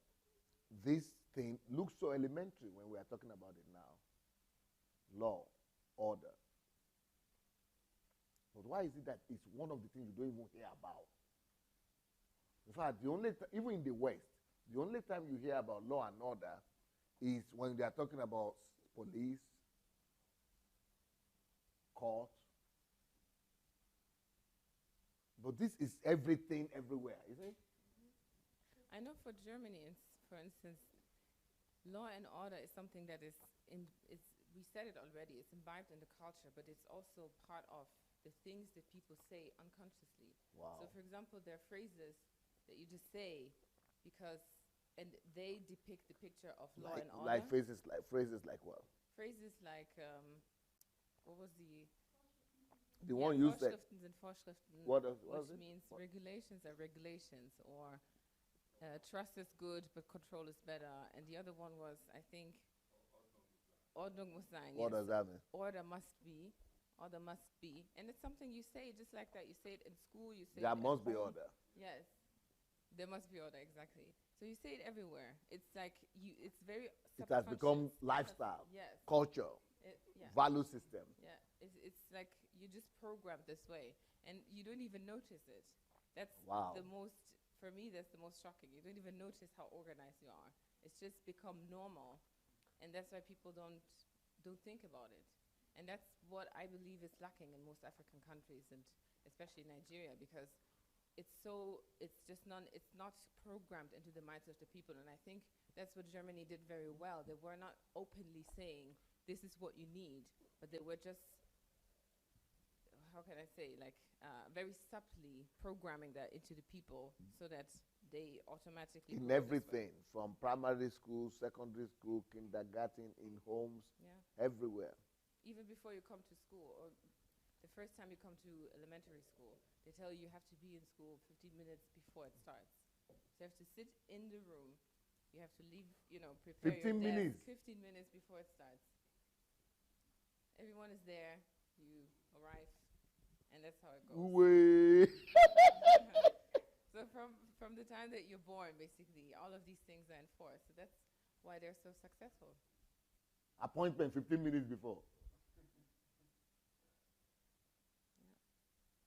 this thing looks so elementary when we are talking about it now? law, order. But why is it that it's one of the things you don't even hear about? In fact, even in the West, the only time you hear about law and order is when they are talking about police, court. But this is everything everywhere, isn't it? I know for Germany, for instance, law and order is something that is we said it already, it's imbibed in the culture, but it's also part of the things that people say unconsciously. Wow. So for example, there are phrases that you just say because, and they depict the picture of law and order. Like phrases like what? Phrases like, what was the one you said? Vorschriften sind Vorschriften, Which means regulations are regulations, or trust is good, but control is better. And the other one was, I think, Ordnung muss sein. What does that mean? Order must be. Order must be. And it's something you say just like that. You say it in school. You say there it must be home. order. Yes. There must be order, exactly. So you say it everywhere. It's like it's very It has become lifestyle, yes. culture, value system. Yeah, it's like you just programmed this way, and you don't even notice it. That's Wow. the most, for me, that's the most shocking. You don't even notice how organized you are. It's just become normal, and that's why people don't think about it. And that's what I believe is lacking in most African countries, and especially Nigeria, because it's not programmed into the minds of the people. And I think that's what Germany did very well. They were not openly saying, this is what you need, but they were just, how can I say, like very subtly programming that into the people so that they automatically In go this way. everything, from primary school, secondary school, kindergarten, in homes, everywhere. Even before you come to school, or the first time you come to elementary school, they tell you have to be in school 15 minutes before it starts. So you have to sit in the room. You have to leave, prepare 15 your minutes. desk 15 minutes before it starts. Everyone is there. You arrive, and that's how it goes. Way. So from the time that you're born, basically, all of these things are enforced. So that's why they're so successful. Appointment 15 minutes before.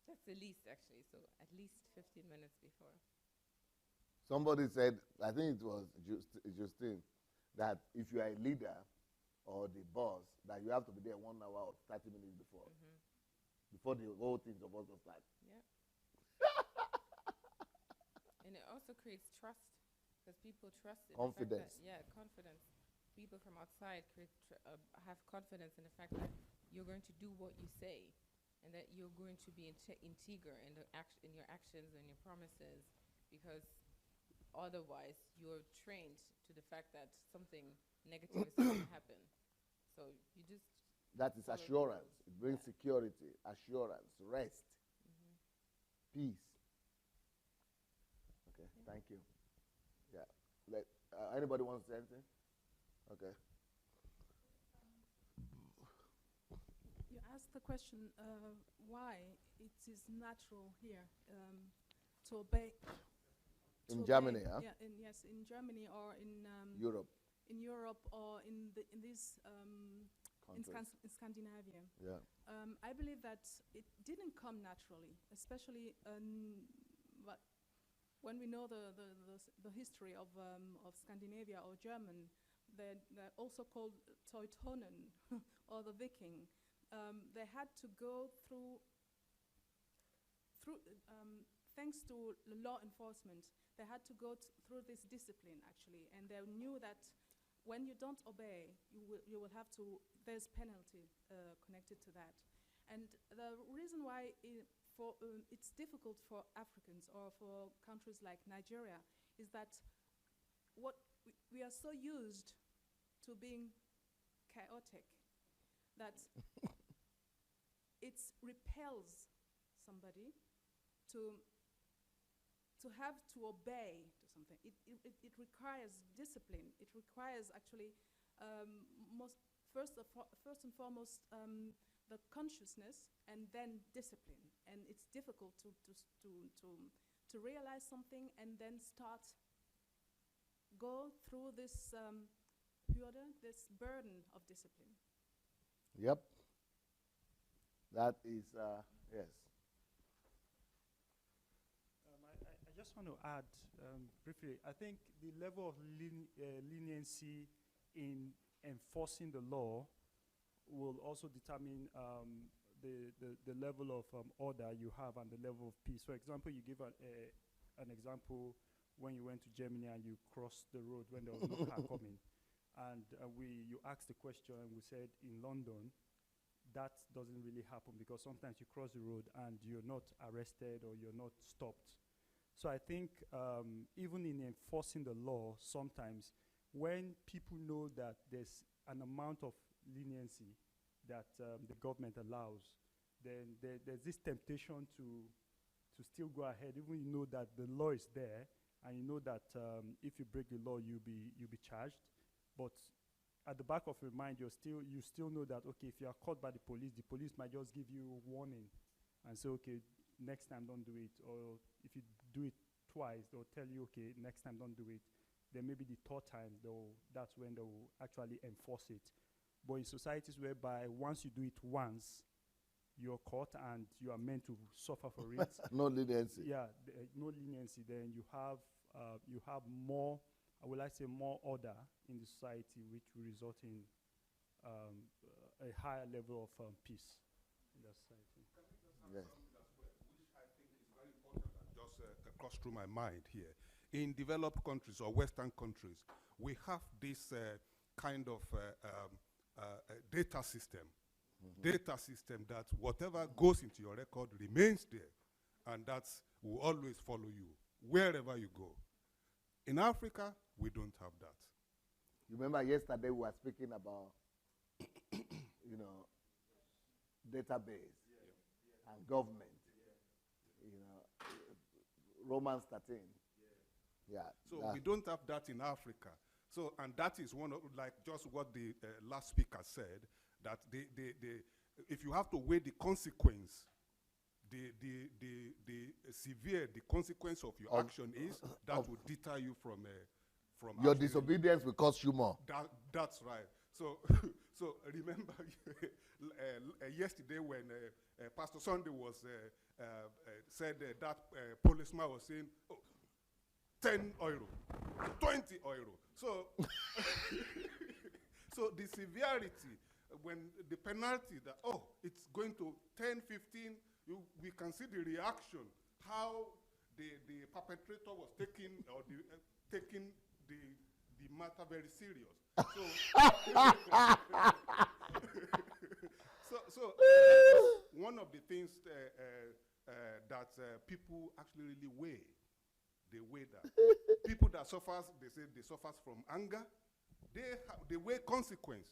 That's the least, actually. So at least 15 minutes before. Somebody said, I think it was Justine, that if you are a leader or the boss, that you have to be there 1 hour or 30 minutes before. Before the whole thing is supposed to start. Yeah. And it also creates trust, because people trust in Confidence. the fact that, confidence. People from outside have confidence in the fact that you're going to do what you say, and that you're going to be integer in your actions and your promises, because otherwise you're trained to the fact that something negative is going to happen. So you just That is assurance. It brings security, assurance, rest, peace. Okay, thank you. Yeah. Anybody wants to say anything? Okay. You asked the question why it is natural here to obey. In Germany, huh? Yeah, in Germany or in Europe. In Europe or in these in Scandinavia. Yeah. I believe that it didn't come naturally, especially but when we know the history of Scandinavia or German. They're also called Teutonen or the Viking. They had to go through thanks to law enforcement, they had to go through this discipline, actually, and they knew that when you don't obey, you will have to, there's penalty connected to that. And the reason why it's difficult for Africans or for countries like Nigeria is that we are so used to being chaotic that it repels somebody to have to obey to something. It requires discipline. It requires actually first and foremost the consciousness and then discipline. And it's difficult to realize something and then go through this this burden of discipline. Yep. That is, yes. I just want to add briefly, I think the level of leniency in enforcing the law will also determine the level of order you have and the level of peace. For example, you give an example when you went to Germany and you crossed the road when there was no car coming. And you asked the question and we said in London, that doesn't really happen because sometimes you cross the road and you're not arrested or you're not stopped. So I think even in enforcing the law, sometimes when people know that there's an amount of leniency that the government allows, then there's this temptation to still go ahead, even you know that the law is there, and you know that if you break the law, you'll be charged. But at the back of your mind, you still know that, okay, if you are caught by the police might just give you a warning and say, okay, next time don't do it. Or if you do it twice, they'll tell you, okay, next time don't do it. Then maybe the third time, that's when they will actually enforce it. But in societies whereby once you do it once, you're caught and you are meant to suffer for it. No leniency. Yeah, no leniency. Then you have more, will I say, more order in the society, which will result in a higher level of peace in the society. Yes. Which I think is very important and just crossed through my mind here. In developed countries or Western countries, we have this kind of data system. Data system that whatever goes into your record remains there, and that will always follow you wherever you go. In Africa, we don't have that. You remember yesterday we were speaking about, database and government. Romans 13. Yeah. So we don't have that in Africa. So, and that is one of, like just what the last speaker said, that if you have to weigh the consequence, severe the consequence of your action is, that will deter you from your disobedience will cost you more. That's right. So, so remember yesterday when Pastor Sunday was said that policeman was saying, oh, 10 euro, 20 euro. So, so the severity, when the penalty that, oh, it's going to 10, 15, we can see the reaction, how the perpetrator was taking, or taking the matter very serious. So one of the things that people actually really weigh, they weigh that. People that suffers, they say they suffers from anger, they weigh consequence.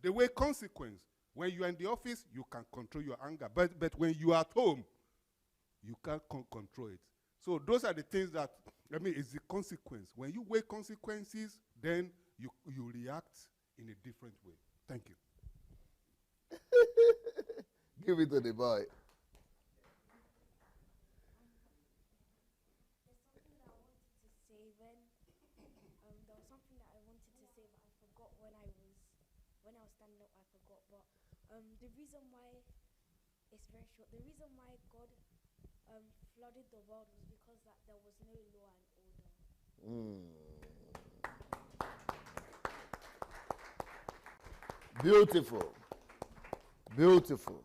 They weigh consequence. When you are in the office, you can control your anger. But when you are at home, you can't control it. So those are the things that, it's the consequence. When you weigh consequences, then you react in a different way. Thank you. Give it to the boy. When I was standing up, I forgot. But the reason why, it's very short, the reason why God flooded the world was because that there was no law and order. Beautiful. Beautiful.